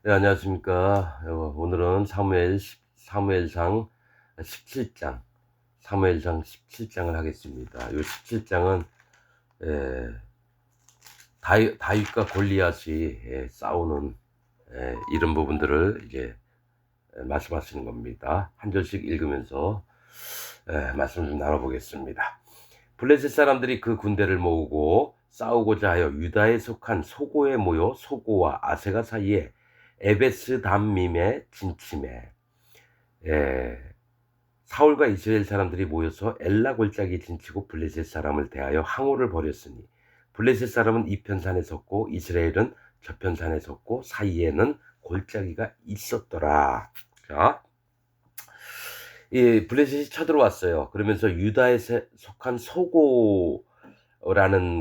네, 안녕하십니까. 오늘은 사무엘상 17장, 사무엘상 17장을 하겠습니다. 이 17장은 다윗과 골리앗이 싸우는 이런 부분들을 이제 말씀하시는 겁니다. 한 절씩 읽으면서 말씀 좀 나눠보겠습니다. 블레셋 사람들이 그 군대를 모으고 싸우고자 하여 유다에 속한 소고에 모여 소고와 아세가 사이에 에베스 담밈에 진침해 사울과 이스라엘 사람들이 모여서 엘라 골짜기에 진치고 블레셋 사람을 대하여 항오를 벌였으니 블레셋 사람은 이편 산에 섰고 이스라엘은 저편 산에 섰고 사이에는 골짜기가 있었더라. 자, 이 블레셋이 쳐들어왔어요. 그러면서 유다에 속한 소고라는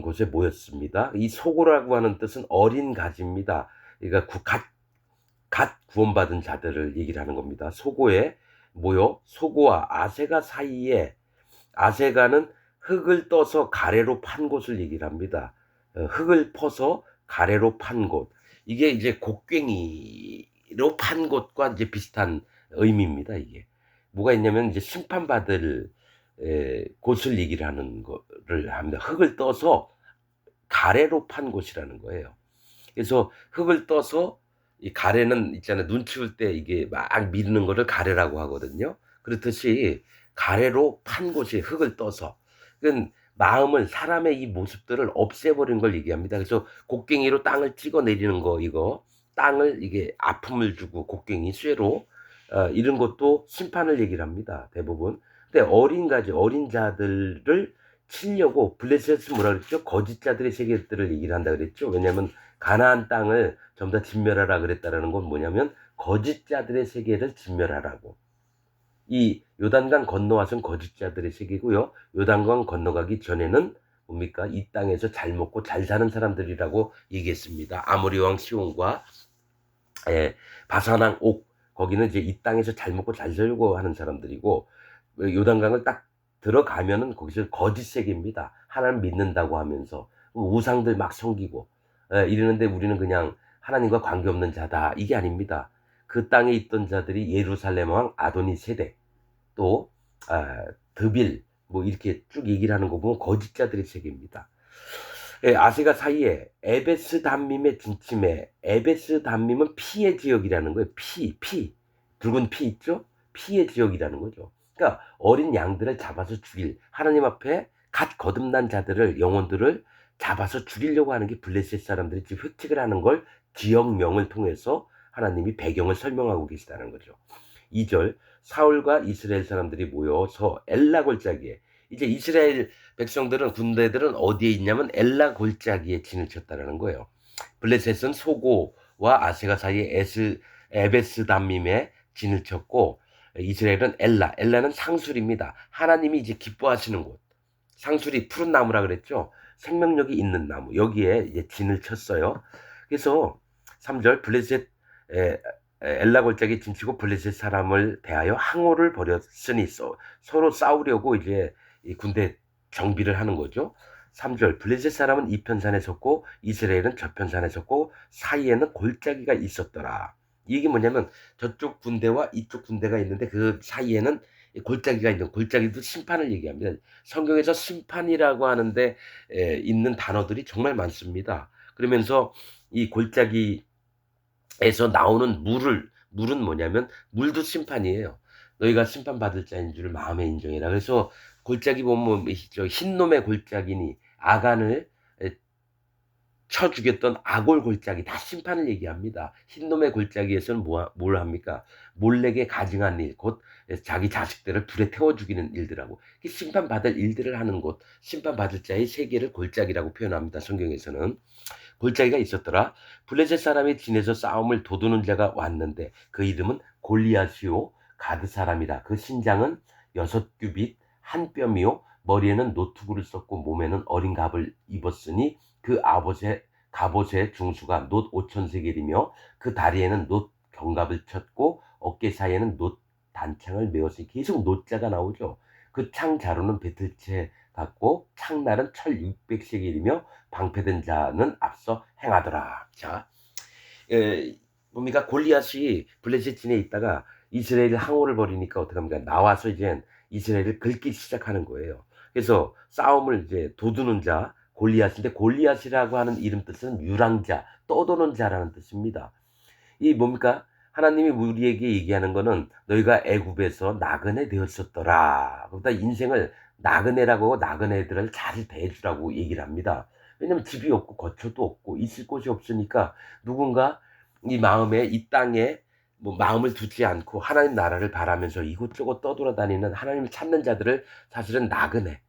곳에 모였습니다. 이 소고라고 하는 뜻은 어린 가지입니다. 그러니까 갓 구원받은 자들을 얘기를 하는 겁니다. 소고에 모여 소고와 아세가 사이에, 아세가는 흙을 떠서 가래로 판 곳을 얘기를 합니다. 흙을 퍼서 가래로 판 곳. 이게 이제 곡괭이로 판 곳과 이제 비슷한 의미입니다. 이게 뭐가 있냐면 이제 심판받을 곳을 얘기를 하는 거를 합니다. 흙을 떠서 가래로 판 곳이라는 거예요. 그래서 흙을 떠서 이 가래는 있잖아요. 눈 치울 때 이게 막 미는 거를 가래라고 하거든요. 그렇듯이 가래로 판 곳이 흙을 떠서. 그건 마음을, 사람의 이 모습들을 없애버린 걸 얘기합니다. 그래서 곡괭이로 땅을 찍어 내리는 거, 이거 땅을 이게 아픔을 주고 곡괭이 쇠로 이런 것도 심판을 얘기를 합니다. 대부분. 근데 어린 자들을 치려고 블레셋은 뭐라 그랬죠? 거짓 자들의 세계들을 얘기를 한다 그랬죠. 왜냐하면 가나안 땅을 전부 다 진멸하라 그랬다라는 건 뭐냐면 거짓 자들의 세계를 진멸하라고. 이 요단강 건너와서는 거짓 자들의 세계고요. 요단강 건너가기 전에는 뭡니까? 이 땅에서 잘 먹고 잘 사는 사람들이라고 얘기했습니다. 아모리 왕 시온과 바산 왕 옥, 거기는 이제 이 땅에서 잘 먹고 잘 살고 하는 사람들이고, 요단강을 딱 들어가면은 거기서 거짓 세계입니다. 하나님 믿는다고 하면서 우상들 막 섬기고 이러는데 우리는 그냥 하나님과 관계없는 자다, 이게 아닙니다. 그 땅에 있던 자들이 예루살렘 왕 아도니 세대, 또 드빌, 뭐 이렇게 쭉 얘기를 하는 거 보면 거짓 자들의 세계입니다. 아세가 사이에 에베스 단밈의 진침에, 에베스 단밈은 피의 지역이라는 거예요. 피, 붉은 피 있죠? 피의 지역이라는 거죠. 그러니까 어린 양들을 잡아서 죽일, 하나님 앞에 갓 거듭난 자들을, 영혼들을 잡아서 죽이려고 하는 게 블레셋 사람들이 지금 획책을 하는 걸 지역명을 통해서 하나님이 배경을 설명하고 계시다는 거죠. 2절, 사울과 이스라엘 사람들이 모여서 엘라 골짜기에, 이제 이스라엘 백성들은, 군대들은 어디에 있냐면 엘라 골짜기에 진을 쳤다라는 거예요. 블레셋은 소고와 아세가 사이에 에베스 담밈에 진을 쳤고, 이스라엘은 엘라는 상술입니다. 하나님이 이제 기뻐하시는 곳. 상술이 푸른 나무라 그랬죠. 생명력이 있는 나무. 여기에 이제 진을 쳤어요. 그래서 3절, 블레셋 엘라 골짜기 진치고 블레셋 사람을 대하여 항오를 벌였으니, 서로 싸우려고 이제 이 군대 정비를 하는 거죠. 3절, 블레셋 사람은 이편 산에 섰고 이스라엘은 저편 산에 섰고 사이에는 골짜기가 있었더라. 이게 뭐냐면 저쪽 군대와 이쪽 군대가 있는데 그 사이에는 골짜기가 있는, 골짜기도 심판을 얘기합니다. 성경에서 심판이라고 하는데 있는 단어들이 정말 많습니다. 그러면서 이 골짜기에서 나오는 물은 뭐냐면 물도 심판이에요. 너희가 심판받을 자인 줄 마음에 인정해라. 그래서 골짜기 보면 흰놈의 골짜기니 아간을 쳐 죽였던 아골 골짜기, 다 심판을 얘기합니다. 흰놈의 골짜기에서는 뭘 합니까? 몰래게 가증한 일, 곧 자기 자식들을 불에 태워 죽이는 일들하고, 심판받을 일들을 하는 곳, 심판받을 자의 세계를 골짜기라고 표현합니다. 성경에서는. 골짜기가 있었더라. 블레셋 사람이 진에서 싸움을 도두는 자가 왔는데 그 이름은 골리앗이요 가드 사람이라. 그 신장은 6규빗 한 뼘이요 머리에는 노투구를 썼고 몸에는 어린 갑을 입었으니 그 갑옷의 중수가 놋 5,000세겔이며 그 다리에는 놋 견갑을 쳤고 어깨 사이에는 놋 단창을 메었으니, 계속 노자가 나오죠. 그 창 자루는 배틀채 같고 창날은 철 600세겔이며 방패된 자는 앞서 행하더라. 자, 뭡니까? 골리앗이 블레셋진에 있다가 이스라엘 항오를 벌이니까 어떡합니까? 나와서 이젠 이스라엘을 긁기 시작하는 거예요. 그래서 싸움을 이제 도두는 자 골리앗인데, 골리앗이라고 하는 이름 뜻은 유랑자, 떠도는 자라는 뜻입니다. 이 뭡니까? 하나님이 우리에게 얘기하는 거는 너희가 애굽에서 나그네 되었었더라. 그러다 인생을 나그네라고 하고 나그네들을 잘 대해주라고 얘기를 합니다. 왜냐면 집이 없고 거처도 없고 있을 곳이 없으니까 누군가 이 마음에 이 땅에 뭐 마음을 두지 않고 하나님 나라를 바라면서 이곳저곳 떠돌아다니는 하나님을 찾는 자들을 사실은 나그네,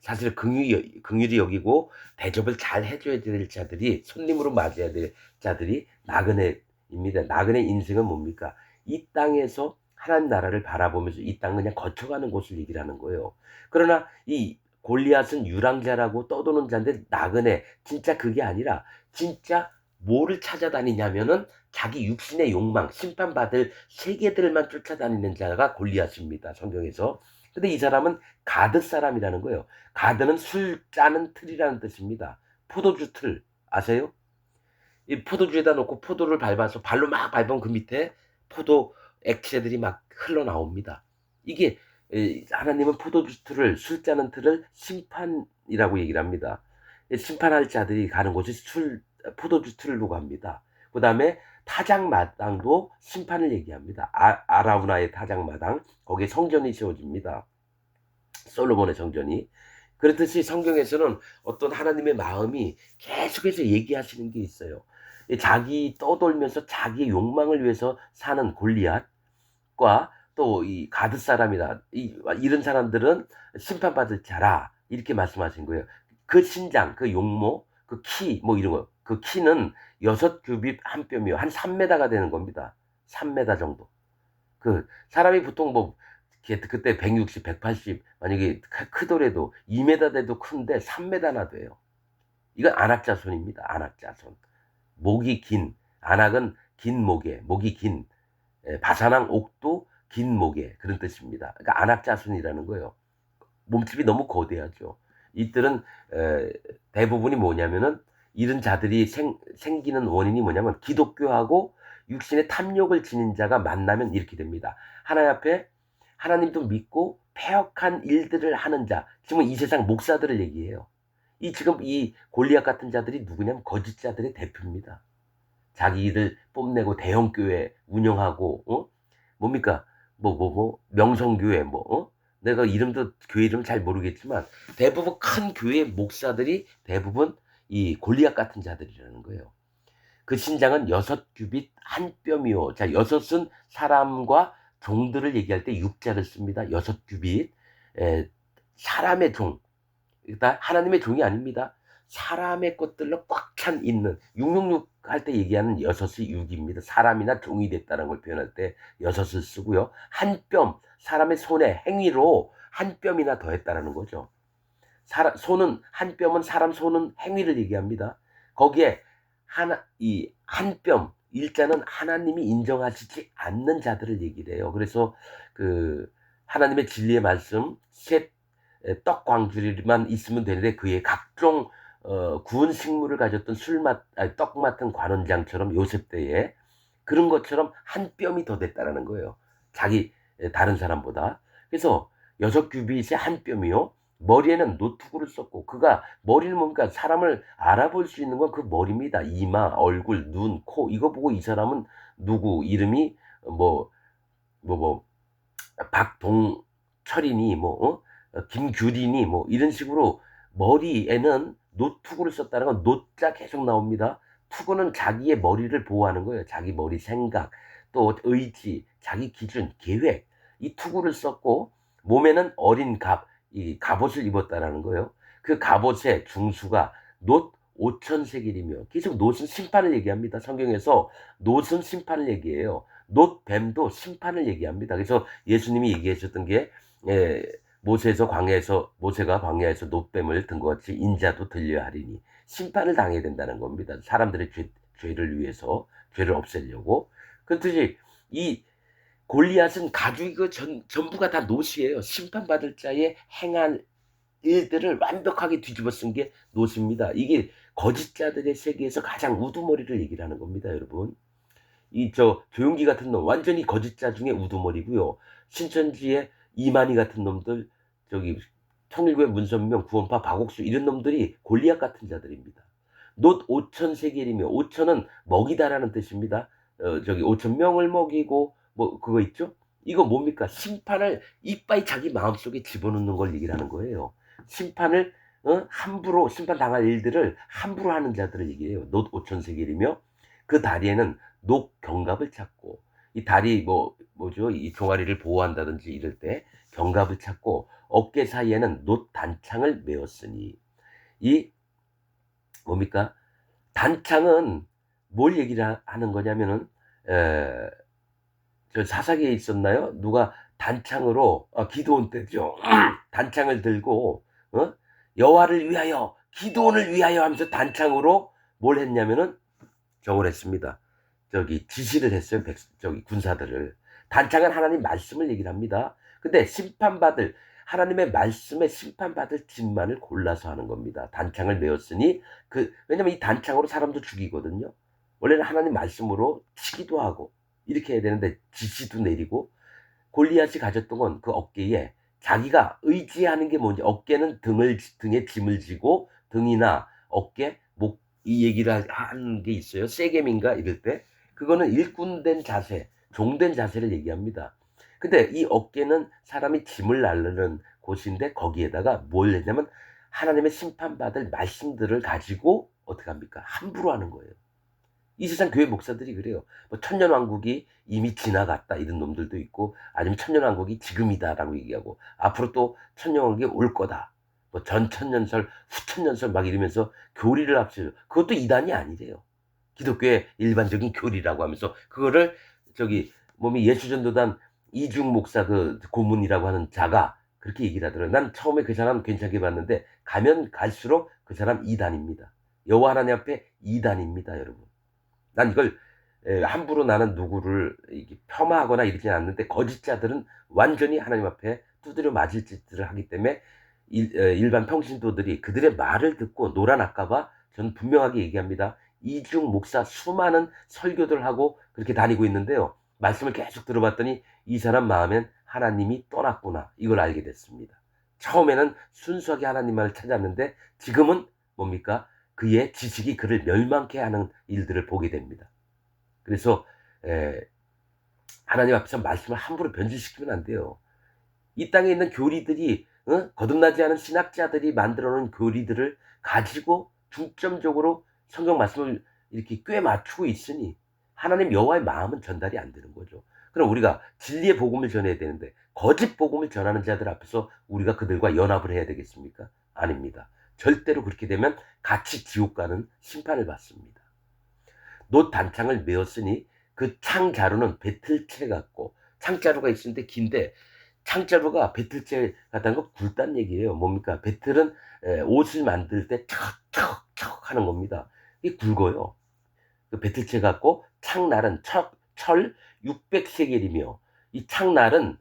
사실 긍휼히 여기고 대접을 잘 해줘야 될 자들이, 손님으로 맞이해야 될 자들이 나그네입니다. 나그네 인생은 뭡니까? 이 땅에서 하나님 나라를 바라보면서 이 땅 그냥 거쳐가는 곳을 얘기를 하는 거예요. 그러나 이 골리앗은 유랑자라고 떠도는 자인데, 나그네 진짜 그게 아니라 진짜 뭐를 찾아다니냐면은 자기 육신의 욕망, 심판받을 세계들만 쫓아다니는 자가 골리앗입니다, 성경에서. 근데 이 사람은 가드 사람이라는 거예요. 가드는 술 짜는 틀이라는 뜻입니다. 포도주 틀 아세요? 이 포도주에다 놓고 포도를 밟아서 발로 막 밟으면 그 밑에 포도 액체들이 막 흘러나옵니다. 이게 하나님은 포도주 틀을, 술 짜는 틀을 심판이라고 얘기를 합니다. 심판할 자들이 가는 곳이 포도주 틀을 두고 합니다. 그 다음에 타작마당도 심판을 얘기합니다. 아라우나의 타작마당, 거기에 성전이 세워집니다. 솔로몬의 성전이. 그렇듯이 성경에서는 어떤 하나님의 마음이 계속해서 얘기하시는 게 있어요. 자기 떠돌면서 자기의 욕망을 위해서 사는 골리앗과 또 이 가드 사람이다, 이런 사람들은 심판받을 자라, 이렇게 말씀하신 거예요. 그 신장, 그 용모, 그 키, 뭐 이런 거, 그 키는 6규빗 한 뼘이요. 한 3m가 되는 겁니다. 3m 정도. 그 사람이 보통 뭐 그때 160, 180, 만약에 크더라도 2m 돼도 큰데 3m나 돼요. 이건 안악자손입니다. 안악자손. 목이 긴, 안악은 긴 목에, 목이 긴, 바사랑 옥도 긴 목에, 그런 뜻입니다. 그러니까 안악자손이라는 거예요. 몸집이 너무 거대하죠. 이들은 대부분이 뭐냐면은, 이런 자들이 생기는 원인이 뭐냐면 기독교하고 육신의 탐욕을 지닌 자가 만나면 이렇게 됩니다. 하나님 앞에 하나님도 믿고 패역한 일들을 하는 자, 지금 이 세상 목사들을 얘기해요. 지금 이 골리앗 같은 자들이 누구냐면 거짓자들의 대표입니다. 자기들 뽐내고 대형교회 운영하고, 뭡니까? 명성교회, 내가 교회 이름 잘 모르겠지만, 대부분 큰 교회 목사들이 대부분 이 골리앗 같은 자들이라는 거예요. 그 신장은 6규빗 한 뼘이요. 자, 6은 사람과 종들을 얘기할 때 육자를 씁니다. 6규빗. 사람의 종. 일단 하나님의 종이 아닙니다. 사람의 것들로 꽉 찬 있는, 666 할 때 얘기하는 6이 6입니다. 사람이나 종이 됐다는 걸 표현할 때 6을 쓰고요. 한 뼘, 사람의 손의 행위로 한 뼘이나 더했다라는 거죠. 손은, 한 뼘은 사람 손은 행위를 얘기합니다. 거기에 이 한 뼘, 일자는 하나님이 인정하시지 않는 자들을 얘기를 해요. 그래서 하나님의 진리의 말씀, 떡 광주리만 있으면 되는데, 그의 각종 구운 식물을 가졌던 떡 맡은 관원장처럼 요셉 때에 그런 것처럼 한 뼘이 더 됐다라는 거예요. 다른 사람보다. 그래서 6규빗에 한 뼘이요. 머리에는 노트구를 썼고, 그가 머리를 뭡니까? 사람을 알아볼 수 있는 건 그 머리입니다. 이마, 얼굴, 눈, 코, 이거 보고 이 사람은 누구, 이름이 뭐, 뭐, 뭐, 박동철이니, 김규린이, 이런 식으로 머리에는 노투구를 썼다는 건 노자 계속 나옵니다. 투구는 자기의 머리를 보호하는 거예요. 자기 머리 생각, 또 의지, 자기 기준, 계획. 이 투구를 썼고, 몸에는 어린 이 갑옷을 입었다라는 거예요. 그 갑옷의 중수가 놋 5,000세겔이며, 계속 놋은 심판을 얘기합니다. 성경에서 놋은 심판을 얘기해요. 놋 뱀도 심판을 얘기합니다. 그래서 예수님이 얘기하셨던 게, 모세가 광야에서 놋뱀을 든 것 같이 인자도 들려야 하리니, 심판을 당해야 된다는 겁니다. 사람들의 죄를 위해서, 죄를 없애려고. 그렇듯이 이 골리앗은 가죽이 전부가 다 놋이에요. 심판받을 자의 행한 일들을 완벽하게 뒤집어 쓴 게 놋입니다. 이게 거짓자들의 세계에서 가장 우두머리를 얘기를 하는 겁니다, 여러분. 조용기 같은 놈 완전히 거짓자 중에 우두머리고요. 신천지의 이만희 같은 놈들, 저기 통일교의 문선명, 구원파 박옥수 이런 놈들이 골리앗 같은 자들입니다. 놋 5천 세겔이며 5천은 먹이다라는 뜻입니다. 저기 5천 명을 먹이고 뭐 그거 있죠? 이거 뭡니까? 심판을 이빠이 자기 마음속에 집어넣는 걸 얘기를 하는 거예요. 심판을 함부로 심판 당할 일들을 함부로 하는 자들을 얘기해요. 놋 5천 세겔이며 그 다리에는 녹 경갑을 찾고 이 다리 뭐죠? 이 종아리를 보호한다든지 이럴 때 경갑을 찾고 어깨 사이에는 놋 단창을 메었으니 이 뭡니까? 단창은 뭘 얘기를 하는 거냐면은 에, 저 사사기에 있었나요? 누가 단창으로 기도원 때죠. 단창을 들고 여호와를 위하여 기도원을 위하여 하면서 단창으로 뭘 했냐면은 정을 했습니다. 저기 지시를 했어요. 저기 군사들을. 단창은 하나님 말씀을 얘기를 합니다. 근데 심판받을 하나님의 말씀에 심판받을 짐만을 골라서 하는 겁니다. 단창을 메었으니 왜냐면 이 단창으로 사람도 죽이거든요. 원래는 하나님 말씀으로 치기도 하고 이렇게 해야 되는데 지시도 내리고 골리앗이 가졌던 건 그 어깨에 자기가 의지하는 게 뭔지 어깨는 등에 짐을 지고 등이나 어깨, 목 이 얘기를 하는 게 있어요. 세겜인가 이럴 때 그거는 일꾼된 자세, 종된 자세를 얘기합니다. 근데 이 어깨는 사람이 짐을 나르는 곳인데 거기에다가 뭘 했냐면 하나님의 심판받을 말씀들을 가지고 어떻게 합니까? 함부로 하는 거예요. 이 세상 교회 목사들이 그래요. 뭐 천년왕국이 이미 지나갔다 이런 놈들도 있고 아니면 천년왕국이 지금이다라고 얘기하고 앞으로 또 천년왕국이 올 거다. 뭐 전천년설, 후천년설 막 이러면서 교리를 합쳐요. 그것도 이단이 아니래요. 기독교의 일반적인 교리라고 하면서 그거를 저기 몸이 예수전도단 이중 목사 그 고문이라고 하는 자가 그렇게 얘기를 하더라고요. 난 처음에 그 사람 괜찮게 봤는데 가면 갈수록 그 사람 이단입니다. 여호와 하나님 앞에 이단입니다, 여러분. 난 이걸 함부로 나는 누구를 폄하하거나 이러진 않는데 거짓자들은 완전히 하나님 앞에 두드려 맞을 짓들을 하기 때문에 일반 평신도들이 그들의 말을 듣고 놀아날까봐 저는 분명하게 얘기합니다. 이중 목사 수많은 설교들 하고 그렇게 다니고 있는데요. 말씀을 계속 들어봤더니 이 사람 마음엔 하나님이 떠났구나 이걸 알게 됐습니다. 처음에는 순수하게 하나님만을 찾았는데 지금은 뭡니까? 그의 지식이 그를 멸망케 하는 일들을 보게 됩니다. 그래서 하나님 앞에서 말씀을 함부로 변질시키면 안 돼요. 이 땅에 있는 교리들이 거듭나지 않은 신학자들이 만들어 놓은 교리들을 가지고 중점적으로 성경 말씀을 이렇게 꽤 맞추고 있으니 하나님 여호와의 마음은 전달이 안 되는 거죠. 그럼 우리가 진리의 복음을 전해야 되는데 거짓 복음을 전하는 자들 앞에서 우리가 그들과 연합을 해야 되겠습니까? 아닙니다. 절대로 그렇게 되면 같이 지옥 가는 심판을 받습니다. 놋 단창을 메었으니 그 창자루는 배틀채 같고 창자루가 있는데 긴데 창자루가 배틀채 같다는 거 굵단 얘기예요. 뭡니까? 배틀은 옷을 만들 때 척척척 하는 겁니다. 이게 굵어요. 그 배틀채 같고 창날은 철 600세겔이며 이 창날은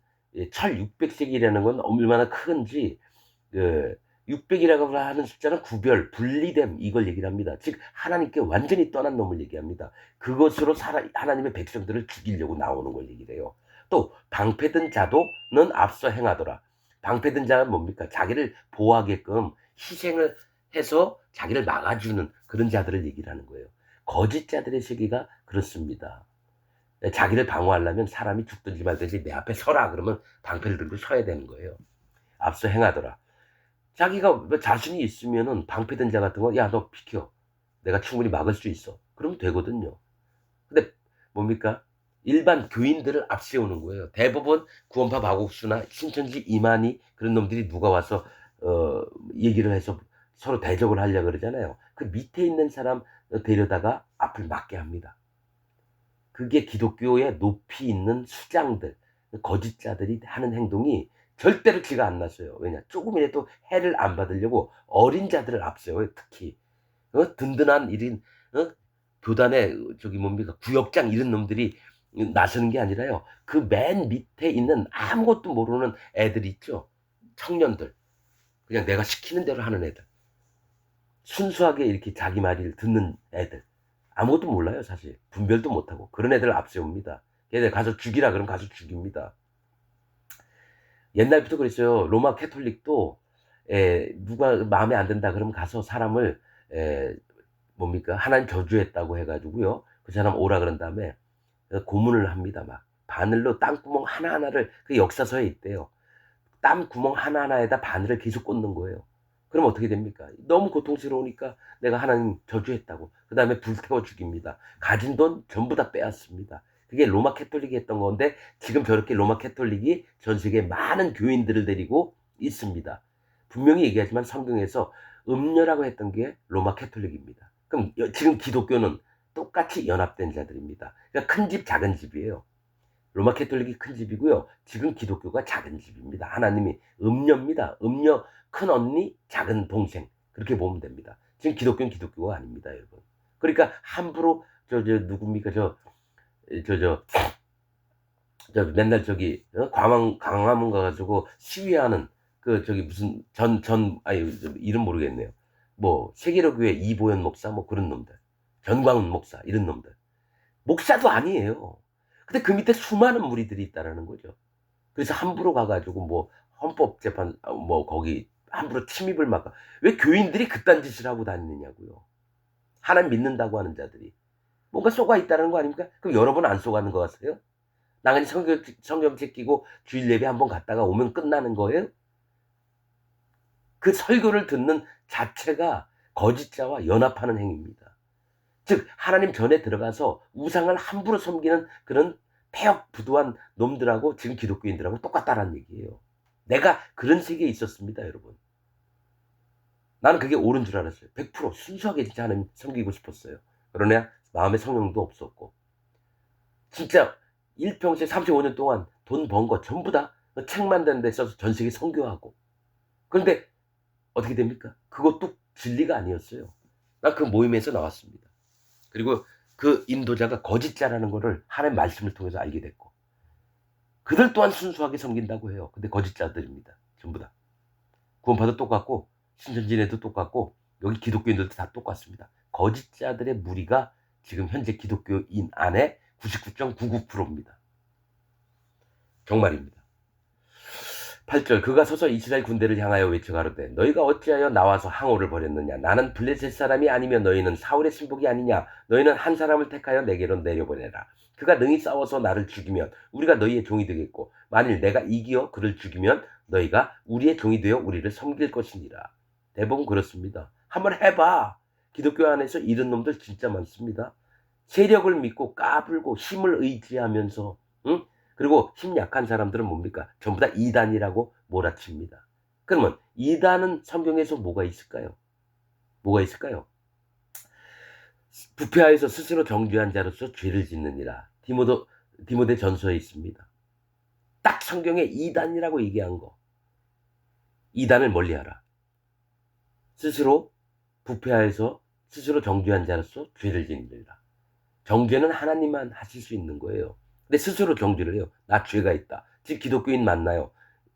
철 600세겔이라는 건 얼마나 큰지 600이라고 하는 숫자는 구별, 분리됨 이걸 얘기를 합니다. 즉 하나님께 완전히 떠난 놈을 얘기합니다. 그것으로 하나님의 백성들을 죽이려고 나오는 걸 얘기를 해요. 또 방패든 자도는 앞서 행하더라. 방패든 자는 뭡니까? 자기를 보호하게끔 희생을 해서 자기를 막아주는 그런 자들을 얘기를 하는 거예요. 거짓 자들의 세계가 그렇습니다. 자기를 방어하려면 사람이 죽든지 말든지 내 앞에 서라 그러면 방패를 들고 서야 되는 거예요. 앞서 행하더라. 자기가 뭐 자신이 있으면은 방패된 자 같은 거, 야, 너 비켜. 내가 충분히 막을 수 있어. 그러면 되거든요. 근데 뭡니까? 일반 교인들을 앞세우는 거예요. 대부분 구원파 박옥수나 신천지 이만희 그런 놈들이 누가 와서 얘기를 해서 서로 대적을 하려고 그러잖아요. 그 밑에 있는 사람 데려다가 앞을 막게 합니다. 그게 기독교의 높이 있는 수장들, 거짓자들이 하는 행동이 절대로 지가 안 났어요. 왜냐? 조금이라도 해를 안 받으려고 어린 자들을 앞세워요. 특히 든든한 이런 교단의 저기 뭡니까 구역장 이런 놈들이 나서는 게 아니라요. 그 맨 밑에 있는 아무것도 모르는 애들 있죠. 청년들. 그냥 내가 시키는 대로 하는 애들. 순수하게 이렇게 자기 말을 듣는 애들. 아무것도 몰라요, 사실. 분별도 못하고. 그런 애들 앞세웁니다. 걔네 가서 죽이라 그러면 가서 죽입니다. 옛날부터 그랬어요. 로마 캐톨릭도 누가 마음에 안 든다 그러면 가서 사람을 에, 뭡니까? 하나님 저주했다고 해가지고요. 그 사람 오라 그런 다음에 고문을 합니다. 막 바늘로 땅구멍 하나하나를 그 역사서에 있대요. 땀 구멍 하나하나에다 바늘을 계속 꽂는 거예요. 그럼 어떻게 됩니까? 너무 고통스러우니까 내가 하나님 저주했다고. 그 다음에 불태워 죽입니다. 가진 돈 전부 다 빼앗습니다. 그게 로마 캐톨릭이 했던 건데 지금 저렇게 로마 캐톨릭이 전 세계 많은 교인들을 데리고 있습니다. 분명히 얘기하지만 성경에서 음녀라고 했던 게 로마 캐톨릭입니다. 그럼 지금 기독교는 똑같이 연합된 자들입니다. 그러니까 큰 집 작은 집이에요. 로마 캐톨릭이 큰 집이고요. 지금 기독교가 작은 집입니다. 하나님이 음녀입니다. 음녀 큰 언니, 작은 동생. 그렇게 보면 됩니다. 지금 기독교는 기독교가 아닙니다, 여러분. 그러니까 함부로 누굽니까? 저, 저, 맨날 광화문 가가지고 시위하는 무슨 아니, 이름 모르겠네요. 뭐, 세계로교회 이보현 목사, 뭐 그런 놈들. 전광훈 목사, 이런 놈들. 목사도 아니에요. 근데 그 밑에 수많은 무리들이 있다라는 거죠. 그래서 함부로 가가지고 뭐 헌법재판 뭐 거기 함부로 침입을 막아. 왜 교인들이 그딴 짓을 하고 다니느냐고요. 하나님 믿는다고 하는 자들이 뭔가 쏘가 있다는 거 아닙니까? 그럼 여러 번 안 쏘가는 거 같아요? 나가니 성경 제끼고 주일 예배 한번 갔다가 오면 끝나는 거예요? 그 설교를 듣는 자체가 거짓자와 연합하는 행위입니다. 즉 하나님 전에 들어가서 우상을 함부로 섬기는 그런 폐역부두한 놈들하고 지금 기독교인들하고 똑같다라는 얘기예요. 내가 그런 세계에 있었습니다, 여러분. 나는 그게 옳은 줄 알았어요. 100% 순수하게 진짜 하나님 섬기고 싶었어요. 그러나 마음의 성령도 없었고 진짜 일평생 35년 동안 돈 번 거 전부 다 책 만드는 데 써서 전 세계 선교하고 그런데 어떻게 됩니까? 그것도 진리가 아니었어요. 난 그 모임에서 나왔습니다. 그리고 그 인도자가 거짓자라는 거를 하나님의 말씀을 통해서 알게 됐고 그들 또한 순수하게 섬긴다고 해요. 근데 거짓자들입니다. 전부 다. 구원파도 똑같고 신천지인애도 똑같고 여기 기독교인들도 다 똑같습니다. 거짓자들의 무리가 지금 현재 기독교인 안에 99.99%입니다. 정말입니다. 8절 그가 서서 이스라엘 군대를 향하여 외쳐가로되 너희가 어찌하여 나와서 항오를 벌였느냐 나는 블레셋 사람이 아니면 너희는 사울의 신복이 아니냐 너희는 한 사람을 택하여 내게로 내려보내라 그가 능히 싸워서 나를 죽이면 우리가 너희의 종이 되겠고 만일 내가 이기어 그를 죽이면 너희가 우리의 종이 되어 우리를 섬길 것이니라. 대부분 그렇습니다. 한번 해봐. 기독교 안에서 이런 놈들 진짜 많습니다. 세력을 믿고 까불고 힘을 의지하면서 응? 그리고 힘 약한 사람들은 뭡니까? 전부 다 이단이라고 몰아칩니다. 그러면 이단은 성경에서 뭐가 있을까요? 뭐가 있을까요? 부패하여서 스스로 정죄한 자로서 죄를 짓느니라. 디모데 전서에 있습니다. 딱 성경에 이단이라고 얘기한 거. 이단을 멀리하라. 스스로 부패하여서 스스로 정죄한 자로서 죄를 짓느니라. 정죄는 하나님만 하실 수 있는 거예요. 근데 스스로 정죄를 해요. 나 죄가 있다. 지금 기독교인 맞나요?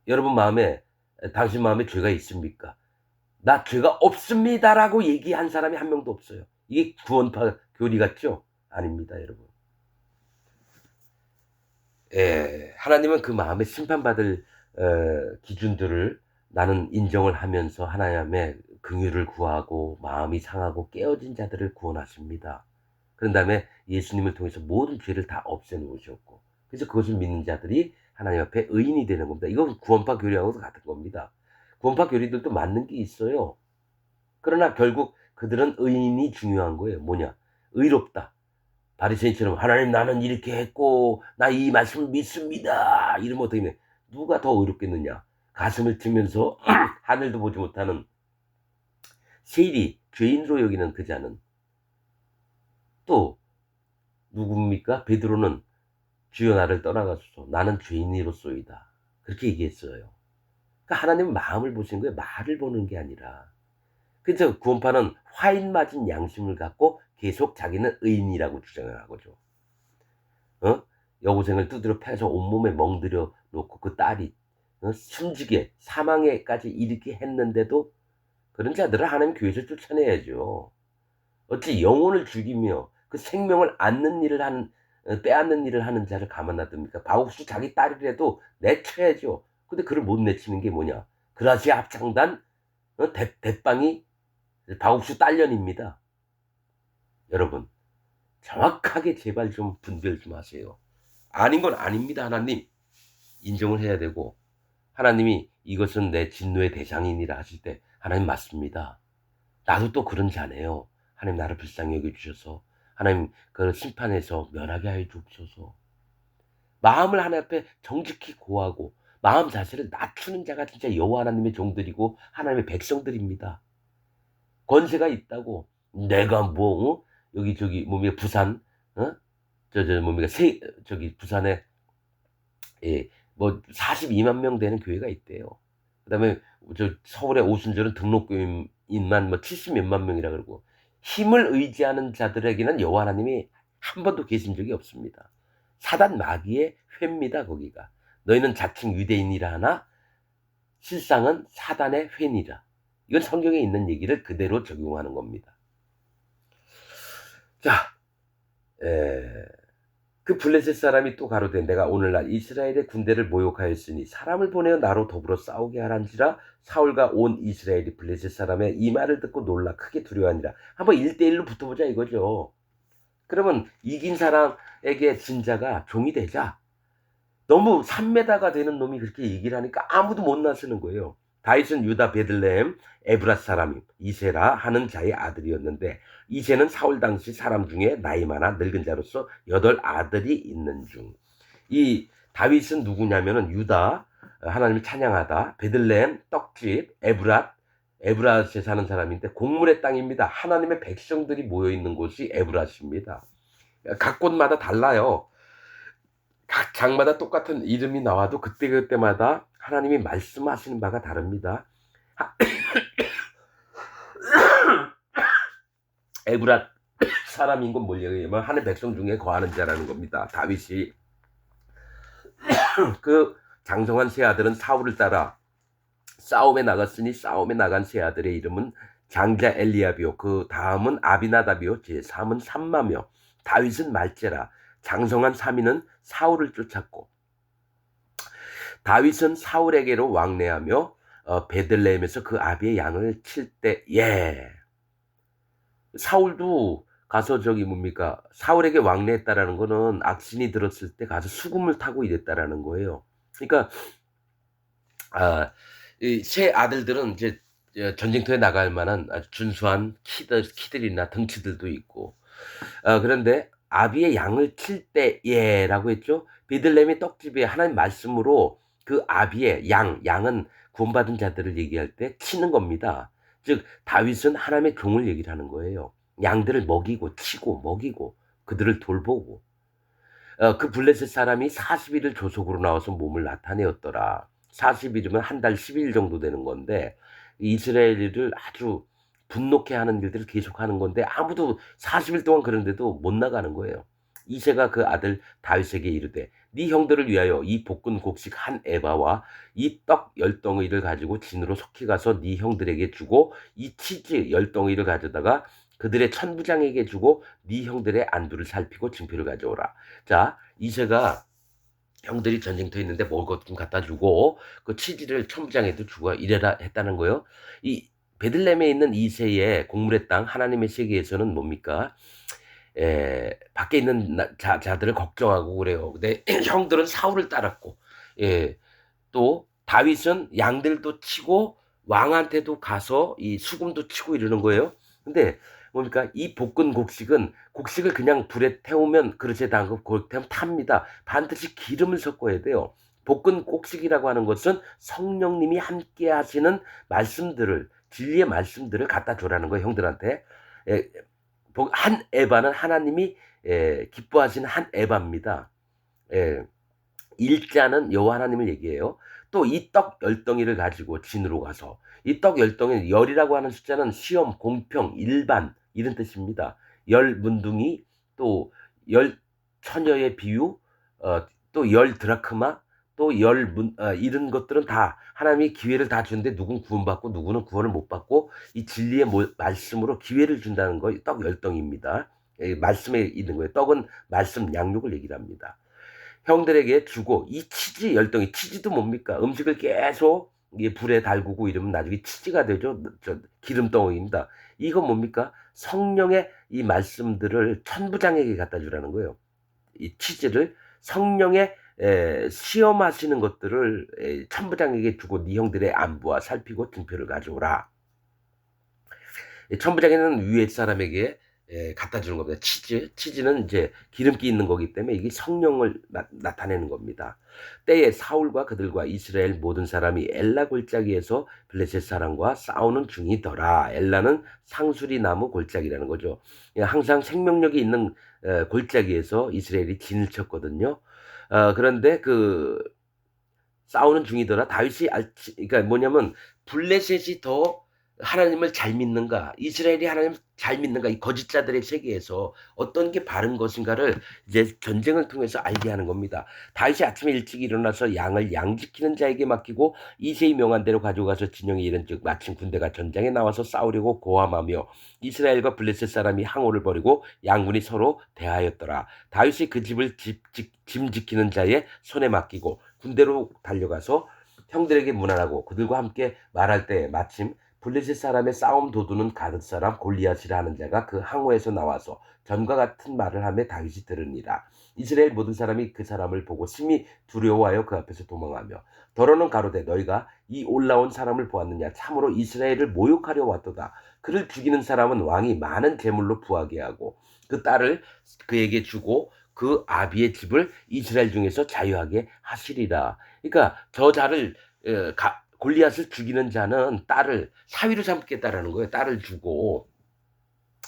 여러분 마음에 당신 마음에 죄가 있습니까? 나 죄가 없습니다라고 얘기한 사람이 한 명도 없어요. 이게 구원파 교리 같죠? 아닙니다, 여러분. 하나님은 그 마음에 심판받을 기준들을 나는 인정을 하면서 하나님의 긍휼을 구하고 마음이 상하고 깨어진 자들을 구원하십니다. 그런 다음에 예수님을 통해서 모든 죄를 다 없애놓으셨고 그래서 그것을 믿는 자들이 하나님 앞에 의인이 되는 겁니다. 이건 구원파 교리하고도 같은 겁니다. 구원파 교리들도 맞는 게 있어요. 그러나 결국 그들은 의인이 중요한 거예요. 뭐냐? 의롭다. 바리새인처럼 하나님 나는 이렇게 했고 나 이 말씀을 믿습니다. 이러면 어떻게 돼? 누가 더 의롭겠느냐? 가슴을 치면서 하늘도 보지 못하는 세리 죄인으로 여기는 그 자는 또 누굽니까? 베드로는 주여 나를 떠나가소서 나는 죄인이로소이다. 그렇게 얘기했어요. 그러니까 하나님은 마음을 보시는 거예요. 말을 보는 게 아니라. 그래서 구원파는 화인 맞은 양심을 갖고 계속 자기는 의인이라고 주장을 하고죠. 여고생을 두드려 패서 온몸에 멍들여 놓고 그 딸이 숨지게 사망에까지 이르게 했는데도 그런 자들을 하나님 교회에서 쫓아내야죠. 어찌 영혼을 죽이며 그 생명을 앗는 일을 하는 빼앗는 일을 하는 자를 가만 놔둡니까? 박옥수 자기 딸이라도 내쳐야죠. 근데 그를 못 내치는 게 뭐냐? 그라시아 합창단 대빵이 박옥수 딸년입니다. 여러분 정확하게 제발 좀 분별 좀 하세요. 아닌 건 아닙니다. 하나님 인정을 해야 되고 하나님이 이것은 내 진노의 대상이니라 하실 때 하나님 맞습니다. 나도 또 그런 자네요. 하나님 나를 불쌍히 여겨주셔서 하나님 그 심판에서 면하게 하여 주옵소서. 마음을 하나님 앞에 정직히 고하고 마음 자세를 낮추는 자가 진짜 여호와 하나님의 종들이고 하나님의 백성들입니다. 권세가 있다고 내가 뭐 여기 저기 뭡니까 부산 저 뭡니까 저기 부산에 뭐 42만 명 되는 교회가 있대요. 그다음에 저 서울의 오순절은 등록교인만 뭐 70 몇만 명이라 그러고 힘을 의지하는 자들에게는 여호와 하나님이 한 번도 계신 적이 없습니다. 사단 마귀의 회입니다. 거기가. 너희는 자칭 유대인이라 하나 실상은 사단의 회니라. 이건 성경에 있는 얘기를 그대로 적용하는 겁니다. 자, 그 블레셋 사람이 또 가로되 내가 오늘날 이스라엘의 군대를 모욕하였으니 사람을 보내어 나로 더불어 싸우게 하란지라. 사울과 온 이스라엘이 블레셋 사람의 이 말을 듣고 놀라 크게 두려워하니라. 한번 1대1로 붙어보자 이거죠. 그러면 이긴 사람에게 진 자가 종이 되자. 너무 3m가 되는 놈이 그렇게 얘기를 하니까 아무도 못 나서는 거예요. 다윗은 유다 베들레헴 에브랏 사람 이세라 하는 자의 아들이었는데 이세는 사울 당시 사람 중에 나이 많아 늙은 자로서 8 아들이 있는 중. 이 다윗은 누구냐면은 유다 하나님을 찬양하다 베들레헴 떡집 에브랏에 사는 사람인데 곡물의 땅입니다. 하나님의 백성들이 모여 있는 곳이 에브랏입니다. 각 곳마다 달라요. 각 장마다 똑같은 이름이 나와도 그때그때마다 하나님이 말씀하시는 바가 다릅니다. 에브랏 사람인 건 뭐냐면 하늘 백성 중에 거하는 자라는 겁니다. 다윗이 그 장성한 세 아들은 사울을 따라 싸움에 나갔으니 싸움에 나간 세 아들의 이름은 장자 엘리압이요 그 다음은 아비나답이요 제3은 삼마며 다윗은 말제라. 장성한 3위는 사울을 쫓았고 다윗은 사울에게로 왕래하며 베들레헴에서 그 아비의 양을 칠 때 사울도 가서 저기 뭡니까 사울에게 왕래했다라는 거는 악신이 들었을 때 가서 수금을 타고 이랬다라는 거예요. 그러니까 이 세 아들들은 이제 전쟁터에 나갈 만한 아주 준수한 키들이나 덩치들도 있고 그런데 아비의 양을 칠 때에라고 했죠. 베들레헴의 떡집에 하나님 말씀으로 그 아비의 양은 구원받은 자들을 얘기할 때 치는 겁니다. 즉 다윗은 하나님의 종을 얘기를 하는 거예요. 양들을 먹이고 치고 먹이고 그들을 돌보고 그 블레셋 사람이 40일을 조속으로 나와서 몸을 나타내었더라. 40일이면 한 달 10일 정도 되는 건데 이스라엘을 아주 분노케 하는 일들을 계속하는 건데 아무도 40일 동안 그런데도 못 나가는 거예요. 이새가 그 아들 다윗에게 이르되 네 형들을 위하여 이 볶은 곡식 한 에바와 이 떡 10덩이를 가지고 진으로 속히 가서 네 형들에게 주고 이 치즈 10덩이를 가져다가 그들의 천부장에게 주고 네 형들의 안두를 살피고 증표를 가져오라. 자, 이새가 형들이 전쟁터에 있는데 먹을 것 좀 갖다 주고 그 치즈를 천부장에도 주고 이래라 했다는 거예요. 이 베들레헴에 있는 이새의 곡물의 땅 하나님의 세계에서는 뭡니까? 밖에 있는 자들을 걱정하고 그래요. 근데 형들은 사울을 따랐고 또 다윗은 양들도 치고 왕한테도 가서 이 수금도 치고 이러는 거예요. 근데 뭡니까? 이 볶은 곡식을 그냥 불에 태우면 그릇에 담고 그릇에 태우면 탑니다. 반드시 기름을 섞어야 돼요. 볶은 곡식이라고 하는 것은 성령님이 함께 하시는 말씀들을 진리의 말씀들을 갖다 줘라는 거예요. 형들한테. 한 에바는 하나님이 기뻐하시는 한 에바입니다. 일자는 여호와 하나님을 얘기해요. 또 이 떡 10덩이를 가지고 진으로 가서 이 떡 10덩이 열이라고 하는 숫자는 시험, 공평, 일반 이런 뜻입니다. 열 문둥이 또 열 처녀의 비유 또 열 드라크마 또 이런 것들은 다 하나님이 기회를 다 주는데 누군 구원받고 누구는 구원을 못 받고 이 진리의 말씀으로 기회를 준다는 거 떡 10덩이입니다. 말씀에 있는 거예요. 떡은 말씀, 양육을 얘기를 합니다. 형들에게 주고 이 치즈 열덩이, 치즈도 뭡니까? 음식을 계속 불에 달구고 이러면 나중에 치즈가 되죠. 기름덩어리입니다. 이건 뭡니까? 성령의 이 말씀들을 천부장에게 갖다 주라는 거예요. 이 치즈를 성령의 시험하시는 것들을 천부장에게 주고 네 형들의 안부와 살피고 증표를 가져오라. 천부장에는 위에 사람에게 갖다 주는 겁니다. 치즈는 이제 기름기 있는 거기 때문에 이게 성령을 나타내는 겁니다. 때에 사울과 그들과 이스라엘 모든 사람이 엘라 골짜기에서 블레셋 사람과 싸우는 중이더라. 엘라는 상수리 나무 골짜기라는 거죠. 항상 생명력이 있는 골짜기에서 이스라엘이 진을 쳤거든요. 그런데 그 싸우는 중이더라. 다윗이 그러니까 뭐냐면 블레셋이 더 하나님을 잘 믿는가, 이스라엘이 하나님을 잘 믿는가, 이 거짓자들의 세계에서 어떤 게 바른 것인가를 이제 전쟁을 통해서 알게 하는 겁니다. 다윗이 아침에 일찍 일어나서 양을 양지키는 자에게 맡기고 이새의 명한 대로 가져가서 진영에 이른즉 마침 군대가 전장에 나와서 싸우려고 고함하며 이스라엘과 블레셋 사람이 항오를 벌이고 양군이 서로 대하였더라. 다윗이 그 집을 짐 지키는 자의 손에 맡기고 군대로 달려가서 형들에게 문안하고 그들과 함께 말할 때 마침 블레셋 사람의 싸움 도두는 가드 사람 골리앗이라 하는 자가 그 항우에서 나와서 전과 같은 말을 하며 다윗이 들으니라. 이스라엘 모든 사람이 그 사람을 보고 심히 두려워하여 그 앞에서 도망하며 더러는 가로되 너희가 이 올라온 사람을 보았느냐 참으로 이스라엘을 모욕하려 왔도다. 그를 죽이는 사람은 왕이 많은 재물로 부하게 하고 그 딸을 그에게 주고 그 아비의 집을 이스라엘 중에서 자유하게 하시리라. 그러니까 저 자를 골리앗을 죽이는 자는 딸을 사위로 삼겠다라는 거예요. 딸을 주고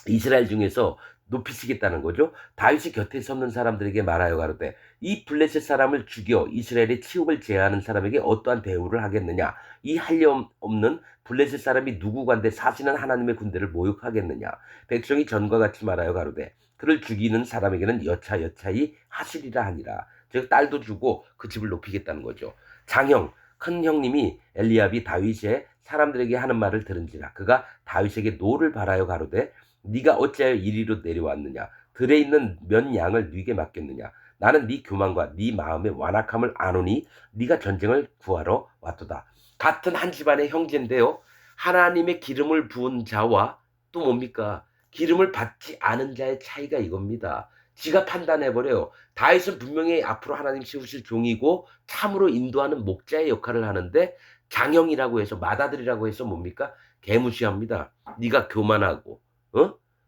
이스라엘 중에서 높이시겠다는 거죠. 다윗이 곁에 섰는 사람들에게 말하여 가로되 이 블레셋 사람을 죽여 이스라엘의 치욕을 제하는 사람에게 어떠한 대우를 하겠느냐. 이 한리 없는 블레셋 사람이 누구간데 사시는 하나님의 군대를 모욕하겠느냐. 백성이 전과 같이 말하여 가로되 그를 죽이는 사람에게는 여차여차히 하시리라 하니라. 즉 딸도 주고 그 집을 높이겠다는 거죠. 장형 큰 형님이 엘리압이 다윗의 사람들에게 하는 말을 들은지라 그가 다윗에게 노를 바라여 가로되 네가 어찌하여 이리로 내려왔느냐 들에 있는 몇 양을 네게 맡겼느냐 나는 네 교만과 네 마음의 완악함을 아노니 네가 전쟁을 구하러 왔도다. 같은 한 집안의 형제인데요. 하나님의 기름을 부은 자와 또 뭡니까? 기름을 받지 않은 자의 차이가 이겁니다. 지가 판단해버려요. 다윗은 분명히 앞으로 하나님 세우실 종이고 참으로 인도하는 목자의 역할을 하는데 장형이라고 해서 맏아들이라고 해서 뭡니까? 개무시합니다. 네가 교만하고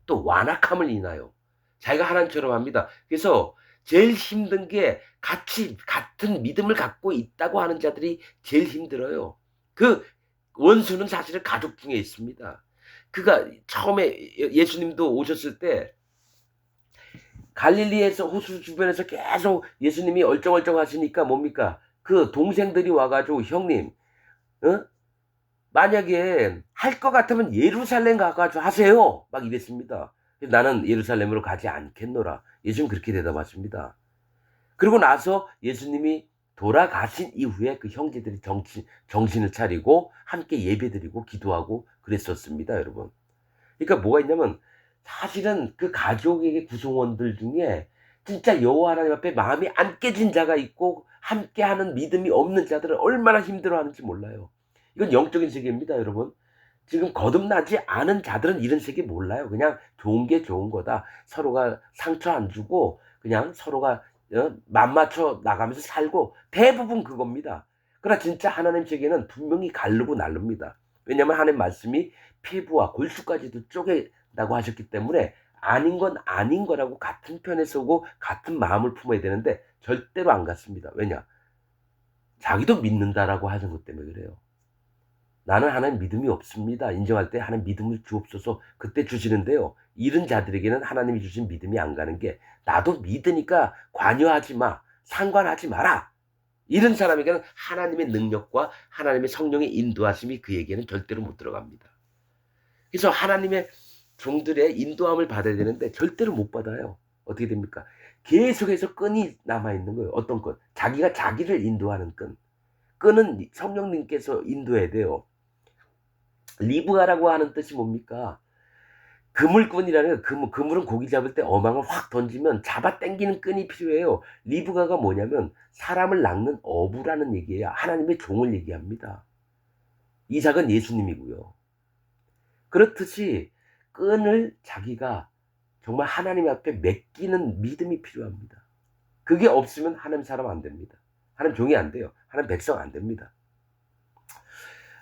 또 완악함을 인하여 자기가 하나님처럼 합니다. 그래서 제일 힘든 게 같은 믿음을 갖고 있다고 하는 자들이 제일 힘들어요. 그 원수는 사실은 가족 중에 있습니다. 그가 처음에 예수님도 오셨을 때 갈릴리에서 호수 주변에서 계속 예수님이 얼쩡얼쩡 하시니까 뭡니까? 그 동생들이 와가지고 형님, 만약에 할 것 같으면 예루살렘 가가지고 하세요. 막 이랬습니다. 나는 예루살렘으로 가지 않겠노라. 예수님 그렇게 대답하십니다. 그리고 나서 예수님이 돌아가신 이후에 그 형제들이 정신을 차리고 함께 예배드리고 기도하고 그랬었습니다, 여러분. 그러니까 뭐가 있냐면 사실은 그 가족에게 구성원들 중에 진짜 여호와 하나님 앞에 마음이 안 깨진 자가 있고 함께하는 믿음이 없는 자들은 얼마나 힘들어하는지 몰라요. 이건 영적인 세계입니다, 여러분. 지금 거듭나지 않은 자들은 이런 세계 몰라요. 그냥 좋은 게 좋은 거다. 서로가 상처 안 주고 그냥 서로가 맘 맞춰 나가면서 살고 대부분 그겁니다. 그러나 진짜 하나님 세계는 분명히 갈르고 날릅니다. 왜냐하면 하나님 말씀이 피부와 골수까지도 쪼갠다고 하셨기 때문에 아닌 건 아닌 거라고 같은 편에 서고 같은 마음을 품어야 되는데 절대로 안 같습니다. 왜냐? 자기도 믿는다라고 하는 것 때문에 그래요. 나는 하나님 믿음이 없습니다. 인정할 때 하나님 믿음을 주옵소서 그때 주시는데요. 이런 자들에게는 하나님이 주신 믿음이 안 가는 게 나도 믿으니까 관여하지 마. 상관하지 마라. 이런 사람에게는 하나님의 능력과 하나님의 성령의 인도하심이 그에게는 절대로 못 들어갑니다. 그래서 하나님의 종들의 인도함을 받아야 되는데 절대로 못 받아요. 어떻게 됩니까? 계속해서 끈이 남아있는 거예요. 어떤 끈? 자기가 자기를 인도하는 끈. 끈은 성령님께서 인도해야 돼요. 리브가라고 하는 뜻이 뭡니까? 그물끈이라는 그물은 고기 잡을 때 어망을 확 던지면 잡아 당기는 끈이 필요해요. 리브가가 뭐냐면 사람을 낚는 어부라는 얘기예요. 하나님의 종을 얘기합니다. 이삭은 예수님이고요. 그렇듯이 끈을 자기가 정말 하나님 앞에 맡기는 믿음이 필요합니다. 그게 없으면 하나님 사람 안 됩니다. 하나님 종이 안 돼요. 하나님 백성 안 됩니다.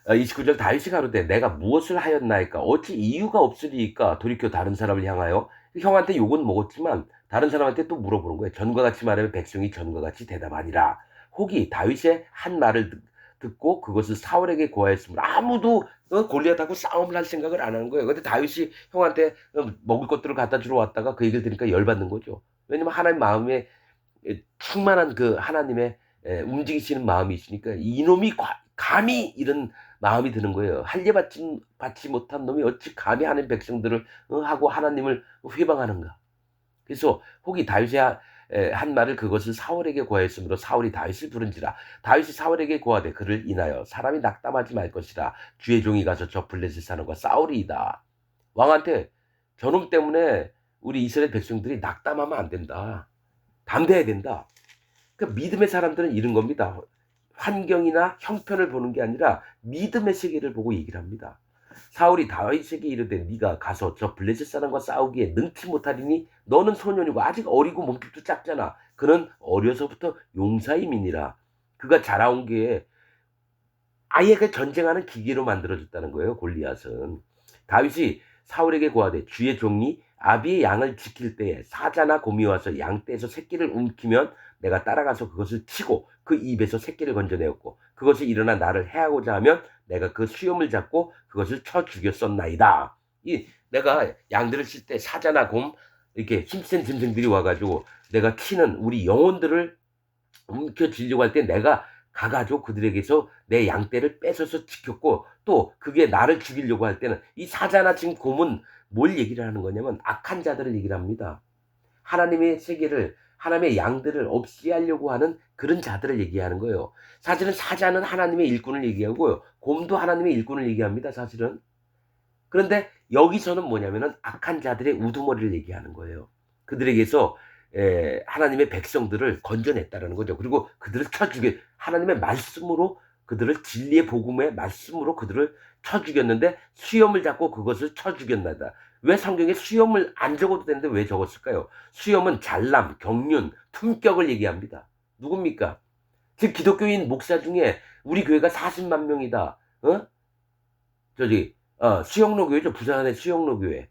29절 다윗이 가로되 내가 무엇을 하였나이까 어찌 이유가 없으리이까 돌이켜 다른 사람을 향하여 형한테 욕은 먹었지만 다른 사람한테 또 물어보는 거예요. 전과 같이 말하면 백성이 전과 같이 대답하니라. 혹이 다윗의 한 말을 듣고 그것을 사울에게 고하였으므로 아무도 골리앗하고 싸움을 할 생각을 안 하는 거예요. 근데 다윗이 형한테 먹을 것들을 갖다 주러 왔다가 그 얘기를 들으니까 열받는 거죠. 왜냐면 하나님 마음에 충만한 그 하나님의 움직이시는 마음이 있으니까 이놈이 감히 이런 마음이 드는 거예요. 할례 받지 못한 놈이 어찌 감히 하는 백성들을 하고 하나님을 회방하는가. 그래서 혹이 다윗의 한 말을 그것을 사울에게 고하였으므로 사울이 다윗을 부른지라. 다윗이 사울에게 고하되 그를 인하여 사람이 낙담하지 말 것이라. 주의 종이 가서 저 블레셋 사는과 싸우리이다. 왕한테 저놈 때문에 우리 이스라엘 백성들이 낙담하면 안 된다. 담대해야 된다. 그러니까 믿음의 사람들은 이런 겁니다. 환경이나 형편을 보는 게 아니라 믿음의 세계를 보고 얘기를 합니다. 사울이 다윗에게 이르되 네가 가서 저 블레셋 사람과 싸우기에 능치 못하리니 너는 소년이고 아직 어리고 몸집도 작잖아. 그는 어려서부터 용사임이니라. 그가 자라온 게 아예 그 전쟁하는 기계로 만들어졌다는 거예요. 골리앗은. 다윗이 사울에게 고하되 주의 종이 아비의 양을 지킬 때에 사자나 곰이 와서 양 떼에서 새끼를 움키면 내가 따라가서 그것을 치고 그 입에서 새끼를 건져내었고 그것이 일어나 나를 해하고자 하면 내가 그 수염을 잡고 그것을 쳐 죽였었나이다. 내가 양들을 칠 때 사자나 곰 이렇게 힘센 짐승들이 와가지고 내가 치는 우리 영혼들을 움켜쥐려고 할 때 내가 가가지고 그들에게서 내 양떼를 뺏어서 지켰고 또 그게 나를 죽이려고 할 때는 이 사자나 지금 곰은 뭘 얘기를 하는 거냐면 악한 자들을 얘기를 합니다. 하나님의 세계를 하나님의 양들을 없이 하려고 하는 그런 자들을 얘기하는 거예요. 사실은 사자는 하나님의 일꾼을 얘기하고요. 곰도 하나님의 일꾼을 얘기합니다. 사실은. 그런데 여기서는 뭐냐면은 악한 자들의 우두머리를 얘기하는 거예요. 그들에게서 하나님의 백성들을 건져냈다라는 거죠. 그리고 그들을 쳐 죽여 하나님의 말씀으로 그들을 진리의 복음의 말씀으로 그들을 쳐 죽였는데 수염을 잡고 그것을 쳐 죽였나이다. 왜 성경에 수염을 안 적어도 되는데 왜 적었을까요? 수염은 잘남, 경륜, 품격을 얘기합니다. 누굽니까? 즉 기독교인 목사 중에 우리 교회가 40만 명이다. 저기 수영로 교회죠. 부산의 수영로 교회.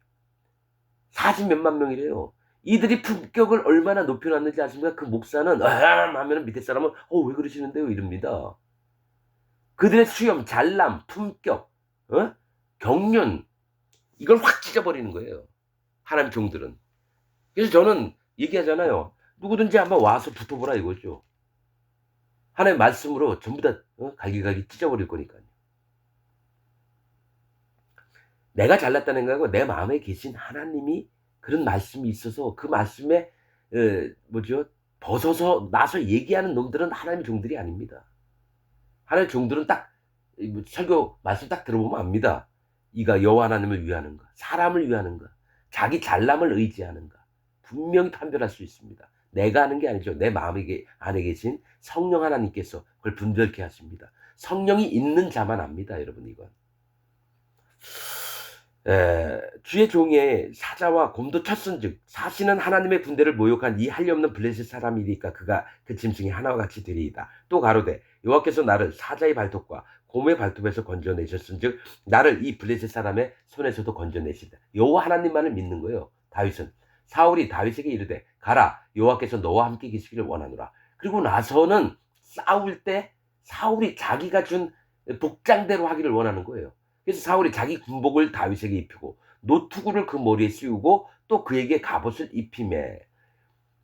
40 몇만 명이래요. 이들이 품격을 얼마나 높여놨는지 아십니까? 그 목사는 하면은 밑에 사람은 왜 그러시는데요? 이럽니다. 그들의 수염, 잘남, 품격, 경륜 이걸 확 찢어버리는 거예요. 하나님 종들은. 그래서 저는 얘기하잖아요. 누구든지 한번 와서 붙어보라 이거죠. 하나님의 말씀으로 전부 다 갈기갈기 찢어버릴 거니까요. 내가 잘났다는 거하고 내 마음에 계신 하나님이 그런 말씀이 있어서 그 말씀에 벗어서 나서 얘기하는 놈들은 하나님의 종들이 아닙니다. 하나님의 종들은 딱 설교 말씀 딱 들어보면 압니다. 이가 여호와 하나님을 위하는가, 사람을 위하는가, 자기 잘남을 의지하는가 분명히 판별할 수 있습니다. 내가 하는 게 아니죠. 내 마음에 안에 계신 성령 하나님께서 그걸 분별케 하십니다. 성령이 있는 자만 압니다. 여러분 이건. 주의 종의 사자와 곰도 쳤은즉 사시는 하나님의 군대를 모욕한 이 할례없는 블레셋 사람이니까 그가 그 짐승이 하나와 같이 되리이다. 또 가로되 여호와께서 나를 사자의 발톱과 곰의 발톱에서 건져내셨은즉 나를 이 블레셋 사람의 손에서도 건져내시다. 여호와 하나님만을 믿는 거예요. 다윗은 사울이 다윗에게 이르되 가라 여호와께서 너와 함께 계시기를 원하노라. 그리고 나서는 싸울 때 사울이 자기가 준 복장대로 하기를 원하는 거예요. 그래서 사울이 자기 군복을 다윗에게 입히고 노투구를 그 머리에 씌우고 또 그에게 갑옷을 입히매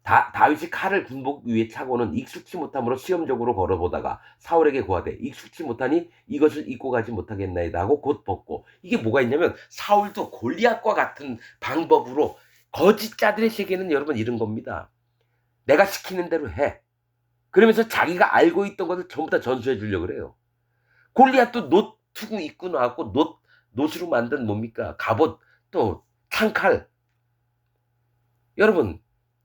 다윗이 칼을 군복 위에 차고는 익숙치 못함으로 시험적으로 걸어보다가 사울에게 고하되 익숙치 못하니 이것을 입고 가지 못하겠나이다 하고 곧 벗고. 이게 뭐가 있냐면 사울도 골리앗과 같은 방법으로 거짓자들의 세계는 여러분 이런 겁니다. 내가 시키는 대로 해. 그러면서 자기가 알고 있던 것을 전부 다 전수해 주려고 그래요. 골리앗도 노투구 입고 나왔고 노으로 만든 뭡니까? 갑옷 또 창칼. 여러분,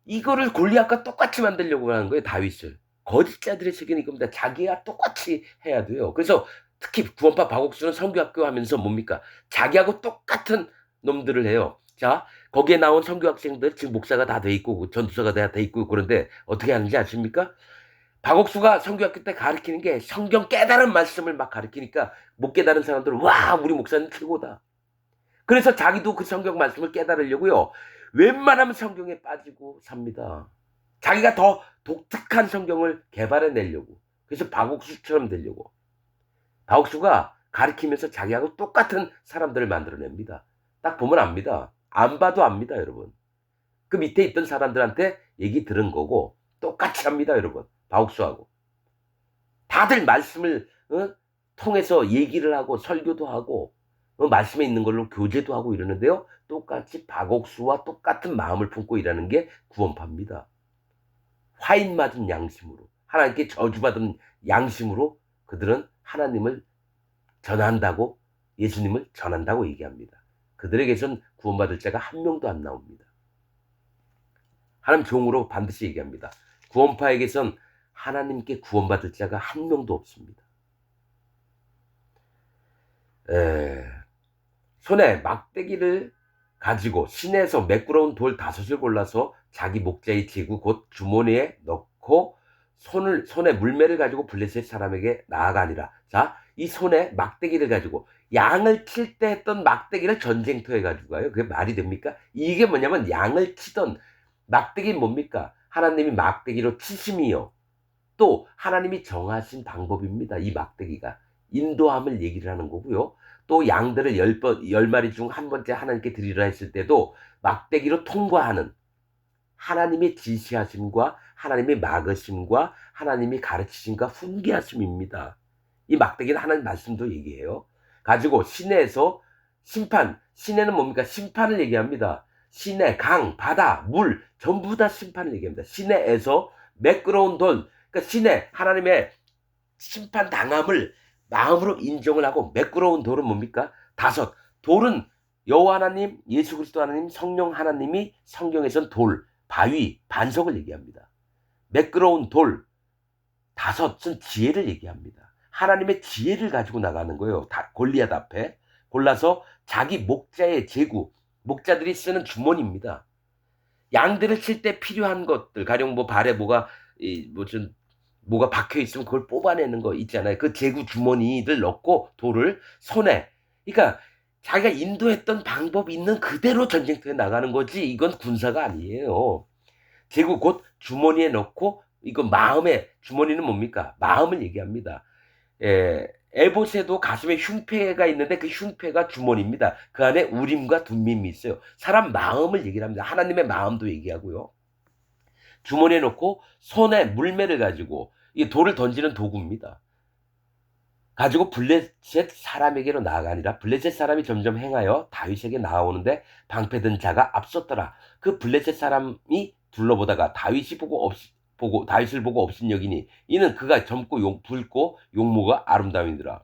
이거를 골리앗과 똑같이 만들려고 하는 거예요, 다윗을. 거짓자들의 세계는 이겁니다. 자기와 똑같이 해야 돼요. 그래서 특히 구원파 박옥수는 선교학교 하면서 뭡니까? 자기하고 똑같은 놈들을 해요. 자, 거기에 나온 선교 학생들 지금 목사가 다 돼 있고 전도사가 다 돼 있고 그런데 어떻게 하는지 아십니까? 박옥수가 선교학교 때 가르치는 게 성경 깨달은 말씀을 막 가르치니까 못 깨달은 사람들은 와, 우리 목사는 최고다. 그래서 자기도 그 성경 말씀을 깨달으려고요. 웬만하면 성경에 빠지고 삽니다. 자기가 더 독특한 성경을 개발해내려고. 그래서 박옥수처럼 되려고. 박옥수가 가르치면서 자기하고 똑같은 사람들을 만들어냅니다. 딱 보면 압니다. 안 봐도 압니다, 여러분. 그 밑에 있던 사람들한테 얘기 들은 거고 똑같이 합니다, 여러분. 박옥수하고. 다들 말씀을 통해서 얘기를 하고 설교도 하고 말씀에 있는 걸로 교제도 하고 이러는데요. 똑같이 박옥수와 똑같은 마음을 품고 일하는 게 구원파입니다. 화인 맞은 양심으로, 하나님께 저주받은 양심으로 그들은 하나님을 전한다고, 예수님을 전한다고 얘기합니다. 그들에게선 구원받을 자가 한 명도 안 나옵니다. 하나님 종으로 반드시 얘기합니다. 구원파에게선 하나님께 구원받을 자가 한 명도 없습니다. 손에 막대기를 가지고 시내에서 매끄러운 돌 5을 골라서 자기 목자의 제구 곧 주머니에 넣고 손에 물매를 가지고 블레셋 사람에게 나아가니라. 자, 이 손에 막대기를 가지고 양을 칠 때 했던 막대기를 전쟁터에 가지고 가요. 그게 말이 됩니까? 이게 뭐냐면 양을 치던 막대기는 뭡니까? 하나님이 막대기로 치심이요. 또 하나님이 정하신 방법입니다. 이 막대기가 인도함을 얘기를 하는 거고요. 또 양들을 10마리 중 한 번째 하나님께 드리라 했을 때도 막대기로 통과하는 하나님의 지시하심과 하나님의 막으심과 하나님이 가르치심과 훈계하심입니다. 이 막대기는 하나님 말씀도 얘기해요. 가지고 시내에서 심판, 시내는 뭡니까? 심판을 얘기합니다. 시내, 강, 바다, 물 전부 다 심판을 얘기합니다. 시내에서 매끄러운 돌, 그러니까 시내 하나님의 심판 당함을 마음으로 인정을 하고 매끄러운 돌은 뭡니까? 5. 돌은 여호와 하나님, 예수 그리스도 하나님, 성령 하나님이 성경에선 돌, 바위, 반석을 얘기합니다. 매끄러운 돌 5은 지혜를 얘기합니다. 하나님의 지혜를 가지고 나가는 거예요. 골리앗 앞에 골라서 자기 목자의 제구, 목자들이 쓰는 주머니입니다. 양들을 칠 때 필요한 것들, 가령 뭐 발에 뭐가 박혀 있으면 그걸 뽑아내는 거 있잖아요. 그 제구 주머니를 넣고 돌을 손에. 그러니까 자기가 인도했던 방법 있는 그대로 전쟁터에 나가는 거지. 이건 군사가 아니에요. 제구 곧 주머니에 넣고 이건 마음의 주머니는 뭡니까? 마음을 얘기합니다. 에봇에도 가슴에 흉패가 있는데 그 흉패가 주머니입니다. 그 안에 우림과 둠밈이 있어요. 사람 마음을 얘기를 합니다. 하나님의 마음도 얘기하고요. 주머니에 넣고 손에 물매를 가지고 이 돌을 던지는 도구입니다. 가지고 블레셋 사람에게로 나아가니라. 블레셋 사람이 점점 행하여 다윗에게 나아오는데 방패든 자가 앞섰더라. 그 블레셋 사람이 둘러보다가 다윗을 보고 업신여기니 이는 그가 젊고 붉고 용모가 아름다움이더라.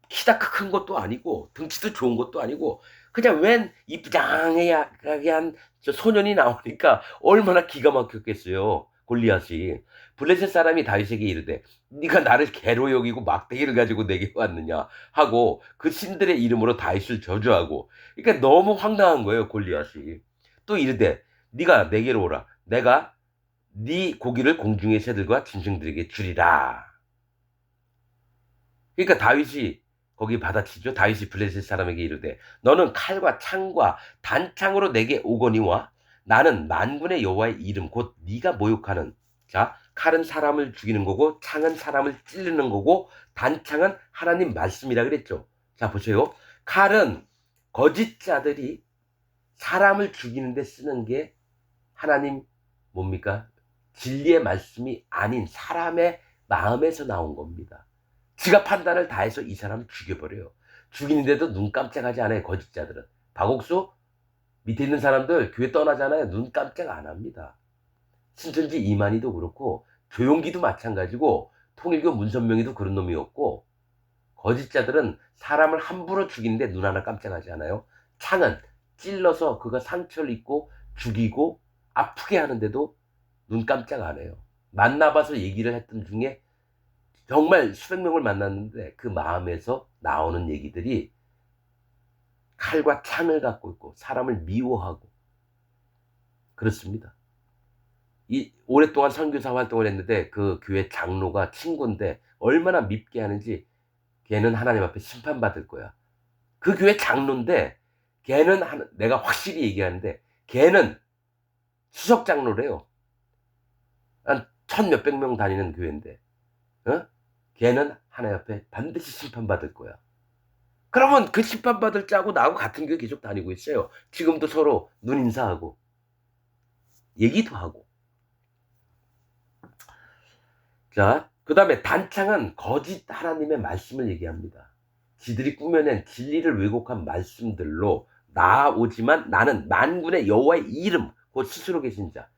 키가 큰 것도 아니고 등치도 좋은 것도 아니고 그냥 웬 이쁘장하게 한 저 소년이 나오니까 얼마나 기가 막혔겠어요. 골리앗이. 블레셋 사람이 다윗에게 이르되 네가 나를 개로 여기고 막대기를 가지고 내게 왔느냐 하고 그 신들의 이름으로 다윗을 저주하고, 그러니까 너무 황당한 거예요. 골리앗이. 또 이르되 네가 내게로 오라. 내가 네 고기를 공중의 새들과 짐승들에게 주리라. 그러니까 다윗이 거기 받아치죠. 다윗이 블레셋 사람에게 이르되 너는 칼과 창과 단창으로 내게 오거니와 나는 만군의 여호와의 이름 곧 네가 모욕하는, 자, 칼은 사람을 죽이는 거고 창은 사람을 찌르는 거고 단창은 하나님 말씀이라 그랬죠. 자, 보세요. 칼은 거짓자들이 사람을 죽이는데 쓰는 게 하나님 뭡니까? 진리의 말씀이 아닌 사람의 마음에서 나온 겁니다. 지가 판단을 다해서 이 사람을 죽여버려요. 죽이는데도 눈 깜짝하지 않아요. 거짓자들은. 박옥수 밑에 있는 사람들 교회 떠나잖아요. 눈 깜짝 안 합니다. 신천지 이만희도 그렇고 조용기도 마찬가지고 통일교 문선명이도 그런 놈이었고, 거짓자들은 사람을 함부로 죽이는데 눈 하나 깜짝하지 않아요. 창은 찔러서 그가 상처를 입고 죽이고 아프게 하는데도 눈 깜짝 안 해요. 만나봐서 얘기를 했던 중에 정말 수백 명을 만났는데 그 마음에서 나오는 얘기들이 칼과 창을 갖고 있고 사람을 미워하고 그렇습니다. 오랫동안 선교사 활동을 했는데 그 교회 장로가 친구인데 얼마나 밉게 하는지 걔는 하나님 앞에 심판받을 거야. 그 교회 장로인데 걔는 내가 확실히 얘기하는데 걔는 수석 장로래요. 한 천 몇백 명 다니는 교회인데 어? 걔는 하나님 앞에 반드시 심판받을 거야. 그러면 그 심판받을 자고 나하고 같은 교회 계속 다니고 있어요. 지금도 서로 눈인사하고 얘기도 하고. 자, 그 다음에 단창은 거짓 하나님의 말씀을 얘기합니다. 지들이 꾸며낸 진리를 왜곡한 말씀들로 나오지만 나는 만군의 여호와의 이름, 곧 스스로 계신 자,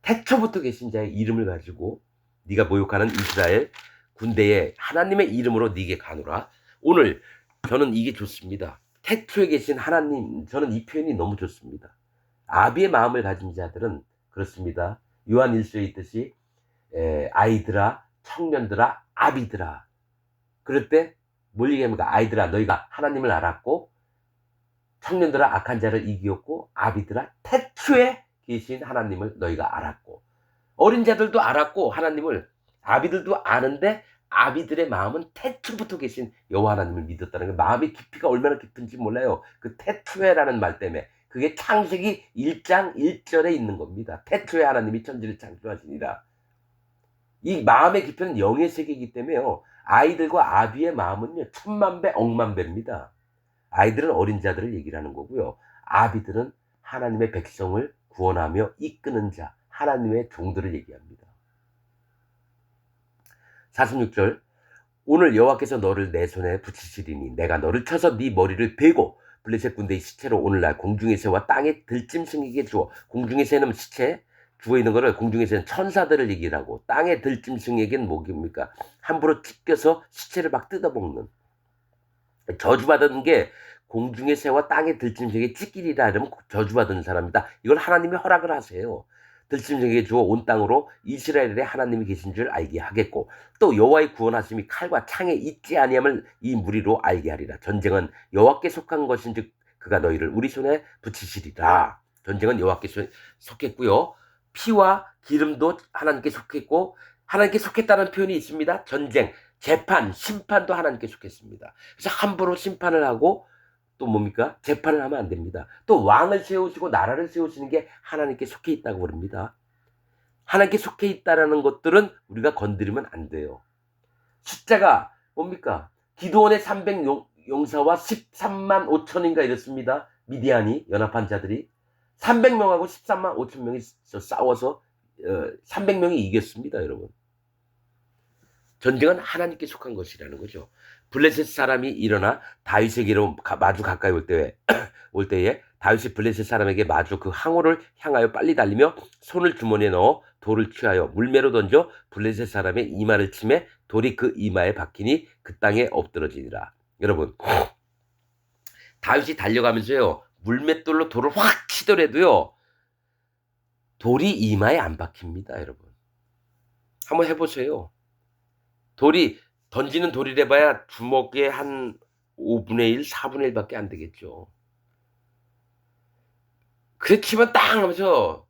태초부터 계신 자의 이름을 가지고 네가 모욕하는 이스라엘 군대의 하나님의 이름으로 네게 가노라. 오늘 저는 이게 좋습니다. 태초에 계신 하나님, 저는 이 표현이 너무 좋습니다. 아비의 마음을 가진 자들은 그렇습니다. 요한 1서에 있듯이 아이들아, 청년들아, 아비들아. 그럴 때 뭘 얘기합니까? 아이들아, 너희가 하나님을 알았고, 청년들아, 악한 자를 이기었고, 아비들아, 태초에 계신 하나님을 너희가 알았고, 어린 자들도 알았고 하나님을, 아비들도 아는데 아비들의 마음은 태초부터 계신 여호와 하나님을 믿었다는 게 마음의 깊이가 얼마나 깊은지 몰라요. 그 태초에라는 말 때문에 그게 창세기 1장 1절에 있는 겁니다. 태초에 하나님이 천지를 창조하시니라. 이 마음의 깊이는 영의 세계이기 때문에요. 아이들과 아비의 마음은요, 천만 배, 억만 배입니다. 아이들은 어린 자들을 얘기를 하는 거고요. 아비들은 하나님의 백성을 구원하며 이끄는 자, 하나님의 종들을 얘기합니다. 46절, 오늘 여호와께서 너를 내 손에 붙이시리니 내가 너를 쳐서 네 머리를 베고 블레셋 군대의 시체로 오늘날 공중의 새와 땅의 들짐승에게 주어, 공중의 새는 시체, 주어 있는 거를 공중의 새는 천사들을 얘기를 하고, 땅의 들짐승에게는 뭐입니까? 함부로 찢겨서 시체를 막 뜯어먹는, 저주받은 게 공중의 새와 땅의 들짐승에게 찢기리라 이러면 저주받은 사람이다. 이걸 하나님이 허락을 하세요. 들짐승에게 주어 온 땅으로 이스라엘의 하나님이 계신 줄 알게 하겠고, 또 여호와의 구원하심이 칼과 창에 있지 아니함을 이 무리로 알게 하리라. 전쟁은 여호와께 속한 것인즉 그가 너희를 우리 손에 붙이시리라. 전쟁은 여호와께 속했고요. 피와 기름도 하나님께 속했고, 하나님께 속했다는 표현이 있습니다. 전쟁, 재판, 심판도 하나님께 속했습니다. 그래서 함부로 심판을 하고 또 뭡니까? 재판을 하면 안 됩니다. 또 왕을 세우시고 나라를 세우시는 게 하나님께 속해 있다고 그럽니다. 하나님께 속해 있다라는 것들은 우리가 건드리면 안 돼요. 숫자가 뭡니까? 기드온의 300 용사와 13만 5천인가 이렇습니다. 미디안이 연합한 자들이 300명하고 13만 5천 명이 싸워서 300명이 이겼습니다, 여러분. 전쟁은 하나님께 속한 것이라는 거죠. 블레셋 사람이 일어나 다윗에게로 마주 가까이 올 때에 다윗이 블레셋 사람에게 마주 그 항우를 향하여 빨리 달리며 손을 주머니에 넣어 돌을 취하여 물매로 던져 블레셋 사람의 이마를 치매 돌이 그 이마에 박히니 그 땅에 엎드러지니라. 여러분, 다윗이 달려가면서요, 물맷돌로 돌을 확 치더라도요, 돌이 이마에 안 박힙니다, 여러분. 한번 해보세요. 돌이, 던지는 돌이래봐야 주먹의 한 5분의 1, 4분의 1밖에 안 되겠죠. 그렇지만 딱 하면서,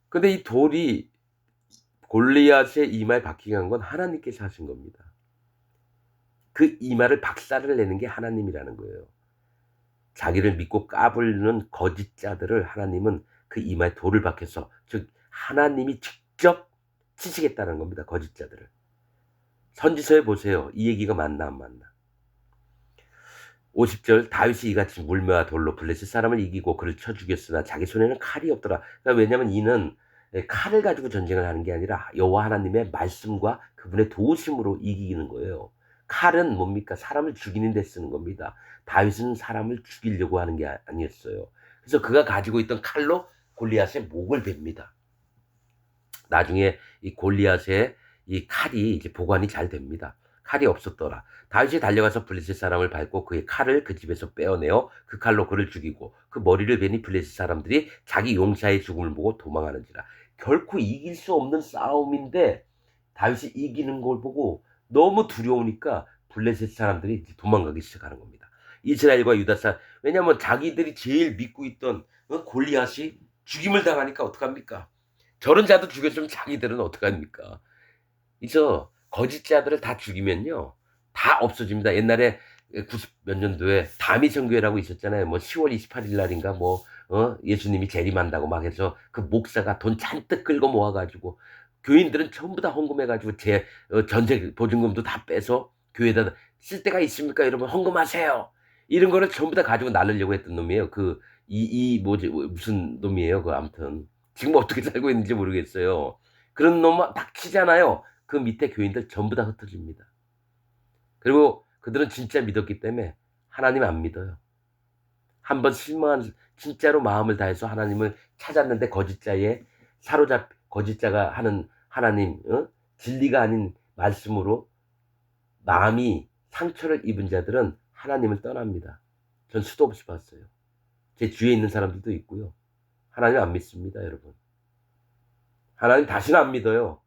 근데 이 돌이 골리앗의 이마에 박히게 한 건 하나님께서 하신 겁니다. 그 이마를 박살을 내는 게 하나님이라는 거예요. 자기를 믿고 까불는 거짓자들을 하나님은 그 이마에 돌을 박혀서, 즉 하나님이 직접 치시겠다는 겁니다. 거짓자들을. 선지서에 보세요. 이 얘기가 맞나 안 맞나. 50절, 다윗이 이같이 물매와 돌로 블레셋 사람을 이기고 그를 쳐 죽였으나 자기 손에는 칼이 없더라. 그러니까 왜냐하면 이는 칼을 가지고 전쟁을 하는 게 아니라 여호와 하나님의 말씀과 그분의 도우심으로 이기는 거예요. 칼은 뭡니까? 사람을 죽이는 데 쓰는 겁니다. 다윗은 사람을 죽이려고 하는 게 아니었어요. 그래서 그가 가지고 있던 칼로 골리앗의 목을 뱁니다. 나중에 이 골리앗의 이 칼이 이제 보관이 잘 됩니다. 칼이 없었더라. 다윗이 달려가서 블레셋 사람을 밟고 그의 칼을 그 집에서 빼어내어 그 칼로 그를 죽이고 그 머리를 베니 블레셋 사람들이 자기 용사의 죽음을 보고 도망하는지라. 결코 이길 수 없는 싸움인데 다윗이 이기는 걸 보고 너무 두려우니까 블레셋 사람들이 도망가기 시작하는 겁니다. 이스라엘과 유다 사람, 왜냐하면 자기들이 제일 믿고 있던 골리앗이 죽임을 당하니까 어떡합니까? 저런 자도 죽였으면 자기들은 어떡합니까? 그래서 거짓 자들을 다 죽이면요, 다 없어집니다. 옛날에 90 몇 년도에 다미성교회라고 있었잖아요. 뭐 10월 28일 날인가 뭐 예수님이 재림한다고 막 해서 그 목사가 돈 잔뜩 끌고 모아가지고 교인들은 전부 다 헌금해가지고 제 전세 보증금도 다 빼서 교회에다 쓸 데가 있습니까? 여러분 헌금하세요. 이런 거를 전부 다 가지고 날리려고 했던 놈이에요. 뭐지 무슨 놈이에요? 그 아무튼 지금 어떻게 살고 있는지 모르겠어요. 그런 놈만 딱 치잖아요. 그 밑에 교인들 전부 다 흩어집니다. 그리고 그들은 진짜 믿었기 때문에 하나님 안 믿어요. 한번 실망한, 진짜로 마음을 다해서 하나님을 찾았는데 거짓자가 하는 하나님, 진리가 아닌 말씀으로 마음이 상처를 입은 자들은 하나님을 떠납니다. 전 수도 없이 봤어요. 제 주위에 있는 사람들도 있고요. 하나님 안 믿습니다, 여러분. 하나님 다시는 안 믿어요.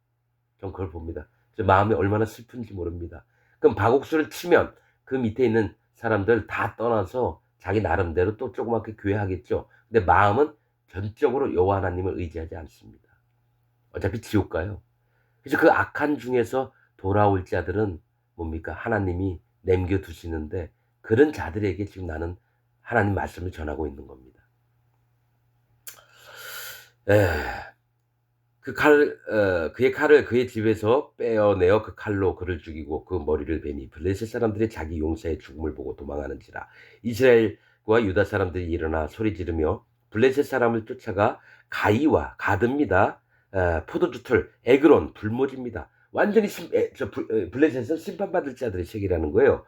전 그걸 봅니다. 제 마음이 얼마나 슬픈지 모릅니다. 그럼 박옥수를 치면 그 밑에 있는 사람들 다 떠나서 자기 나름대로 또 조그맣게 교회 하겠죠. 근데 마음은 전적으로 여호와 하나님을 의지하지 않습니다. 어차피 지옥 가요. 그래서 그 악한 중에서 돌아올 자들은 뭡니까? 하나님이 남겨두시는데 그런 자들에게 지금 나는 하나님 말씀을 전하고 있는 겁니다. 그의 칼을 그의 집에서 빼어내어 그 칼로 그를 죽이고 그 머리를 베니 블레셋 사람들이 자기 용사의 죽음을 보고 도망하는지라. 이스라엘과 유다 사람들이 일어나 소리 지르며 블레셋 사람을 쫓아가 가이와 가드입니다. 포도주틀, 에그론, 불모지입니다. 완전히 블레셋은 심판받을 자들의 책이라는 거예요.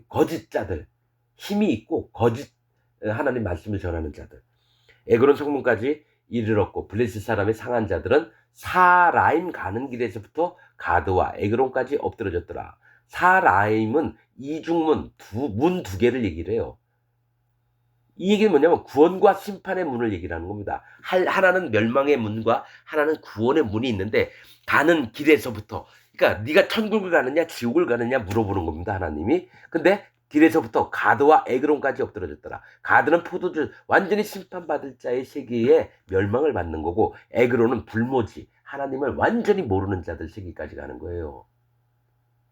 거짓 자들, 힘이 있고 거짓 하나님 말씀을 전하는 자들. 에그론 성문까지 이르렀고 블레셋 사람의 상한 자들은 사라임 가는 길에서부터 가드와 에그론까지 엎드러졌더라. 사라임은 이중문, 문 두 개를 얘기를 해요. 이 얘기는 뭐냐면 구원과 심판의 문을 얘기하는 겁니다. 하나는 멸망의 문과 하나는 구원의 문이 있는데 가는 길에서부터, 그러니까 네가 천국을 가느냐 지옥을 가느냐 물어보는 겁니다, 하나님이. 근데 길에서부터 가드와 에그론까지 엎드러졌더라. 가드는 포도주, 완전히 심판받을 자의 세계에 멸망을 받는 거고, 에그론은 불모지, 하나님을 완전히 모르는 자들 세계까지 가는 거예요.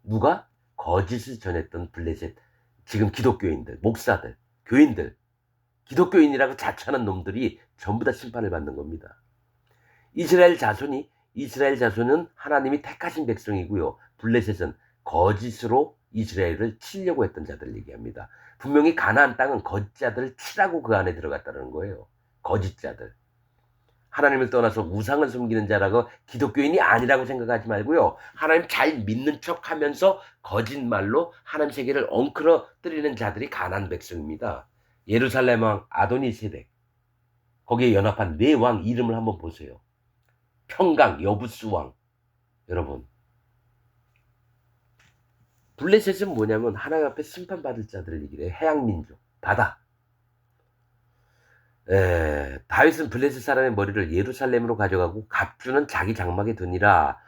누가? 거짓을 전했던 블레셋, 지금 기독교인들, 목사들, 교인들, 기독교인이라고 자처하는 놈들이 전부 다 심판을 받는 겁니다. 이스라엘 자손은 하나님이 택하신 백성이고요. 블레셋은 거짓으로 이스라엘을 치려고 했던 자들을 얘기합니다. 분명히 가나안 땅은 거짓자들을 치라고 그 안에 들어갔다는 거예요. 거짓자들. 하나님을 떠나서 우상을 섬기는 자라고 기독교인이 아니라고 생각하지 말고요. 하나님 잘 믿는 척하면서 거짓말로 하나님 세계를 엉클어뜨리는 자들이 가나안 백성입니다. 예루살렘 왕 아도니세덱, 거기에 연합한 네 왕 이름을 한번 보세요. 평강 여부스 왕. 여러분, 블레셋은 뭐냐면 하나님 앞에 심판받을 자들을 얘기를 해요. 해양민족, 바다. 다윗은 블레셋 사람의 머리를 예루살렘으로 가져가고 갑주는 자기 장막에 두니라.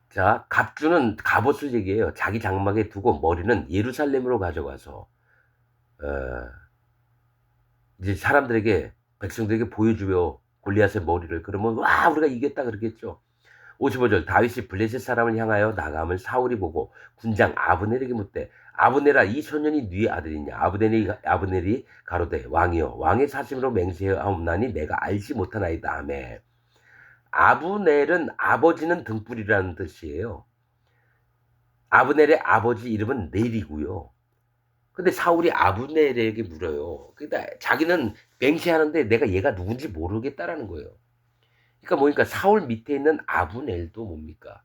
자, 갑주는 갑옷을 얘기해요. 자기 장막에 두고 머리는 예루살렘으로 가져가서 이제 사람들에게, 백성들에게 보여주며 골리앗의 머리를, 그러면 와 우리가 이겼다 그러겠죠. 55절, 다윗이 블레셋 사람을 향하여 나감을 사울이 보고 군장 아브넬에게 묻되, 아브넬아, 이 소년이 네 아들이냐? 아브넬이 가로되, 왕이여, 왕의 사심으로 맹세하옵나니 내가 알지 못하나이다 하매. 아브넬은 아버지는 등불이라는 뜻이에요. 아브넬의 아버지 이름은 넬이고요. 근데 사울이 아브넬에게 물어요. 그러니까 자기는 맹세하는데 내가 얘가 누군지 모르겠다라는 거예요. 그러니까 뭐니까 사울 밑에 있는 아브넬도 뭡니까?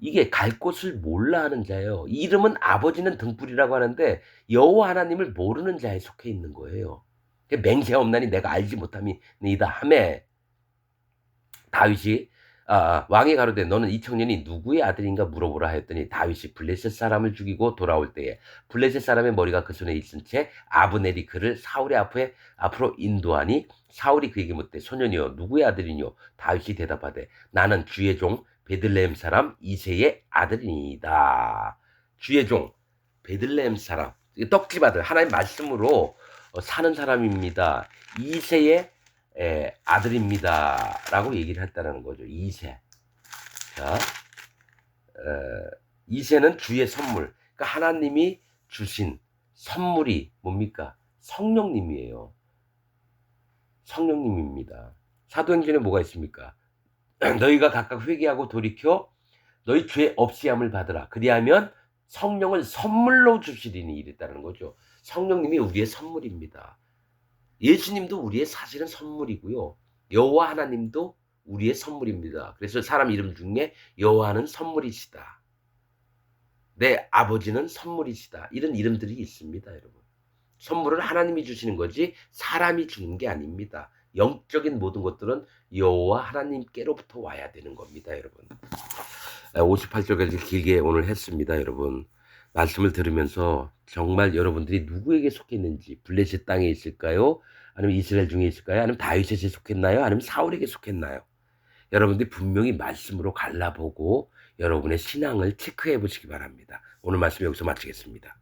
이게 갈 곳을 몰라 하는 자예요. 이름은 아버지는 등불이라고 하는데 여호와 하나님을 모르는 자에 속해 있는 거예요. 맹세하옵나니 내가 알지 못함이니이다 하매, 다윗이 왕이 가로되 너는 이 청년이 누구의 아들인가 물어보라 하였더니 다윗이 블레셋 사람을 죽이고 돌아올 때에 블레셋 사람의 머리가 그 손에 있은 채 아브넬이 그를 사울의 앞으로 인도하니 사울이 그에게 묻되 소년이여 누구의 아들이뇨? 다윗이 대답하되 나는 주의 종 베들레헴 사람 이새의 아들이니이다. 주의 종 베들레헴 사람 떡집 아들 하나님 말씀으로 사는 사람입니다. 이새의 아들입니다라고 얘기를 했다는 거죠. 이새. 자, 이새는 주의 선물. 그러니까 하나님이 주신 선물이 뭡니까? 성령님이에요. 성령님입니다. 사도행전에 뭐가 있습니까? 너희가 각각 회개하고 돌이켜 너희 죄 없이함을 받으라. 그리하면 성령을 선물로 주시리니 이랬다는 거죠. 성령님이 우리의 선물입니다. 예수님도 우리의 사실은 선물이고요. 여호와 하나님도 우리의 선물입니다. 그래서 사람 이름 중에 여호와는 선물이시다. 내 아버지는 선물이시다. 이런 이름들이 있습니다, 여러분. 선물은 하나님이 주시는 거지 사람이 주는 게 아닙니다. 영적인 모든 것들은 여호와 하나님께로부터 와야 되는 겁니다, 여러분. 58절까지 길게 오늘 했습니다, 여러분. 말씀을 들으면서 정말 여러분들이 누구에게 속했는지 블레셋 땅에 있을까요? 아니면 이스라엘 중에 있을까요? 아니면 다윗에게 속했나요? 아니면 사울에게 속했나요? 여러분들이 분명히 말씀으로 갈라보고 여러분의 신앙을 체크해 보시기 바랍니다. 오늘 말씀 여기서 마치겠습니다.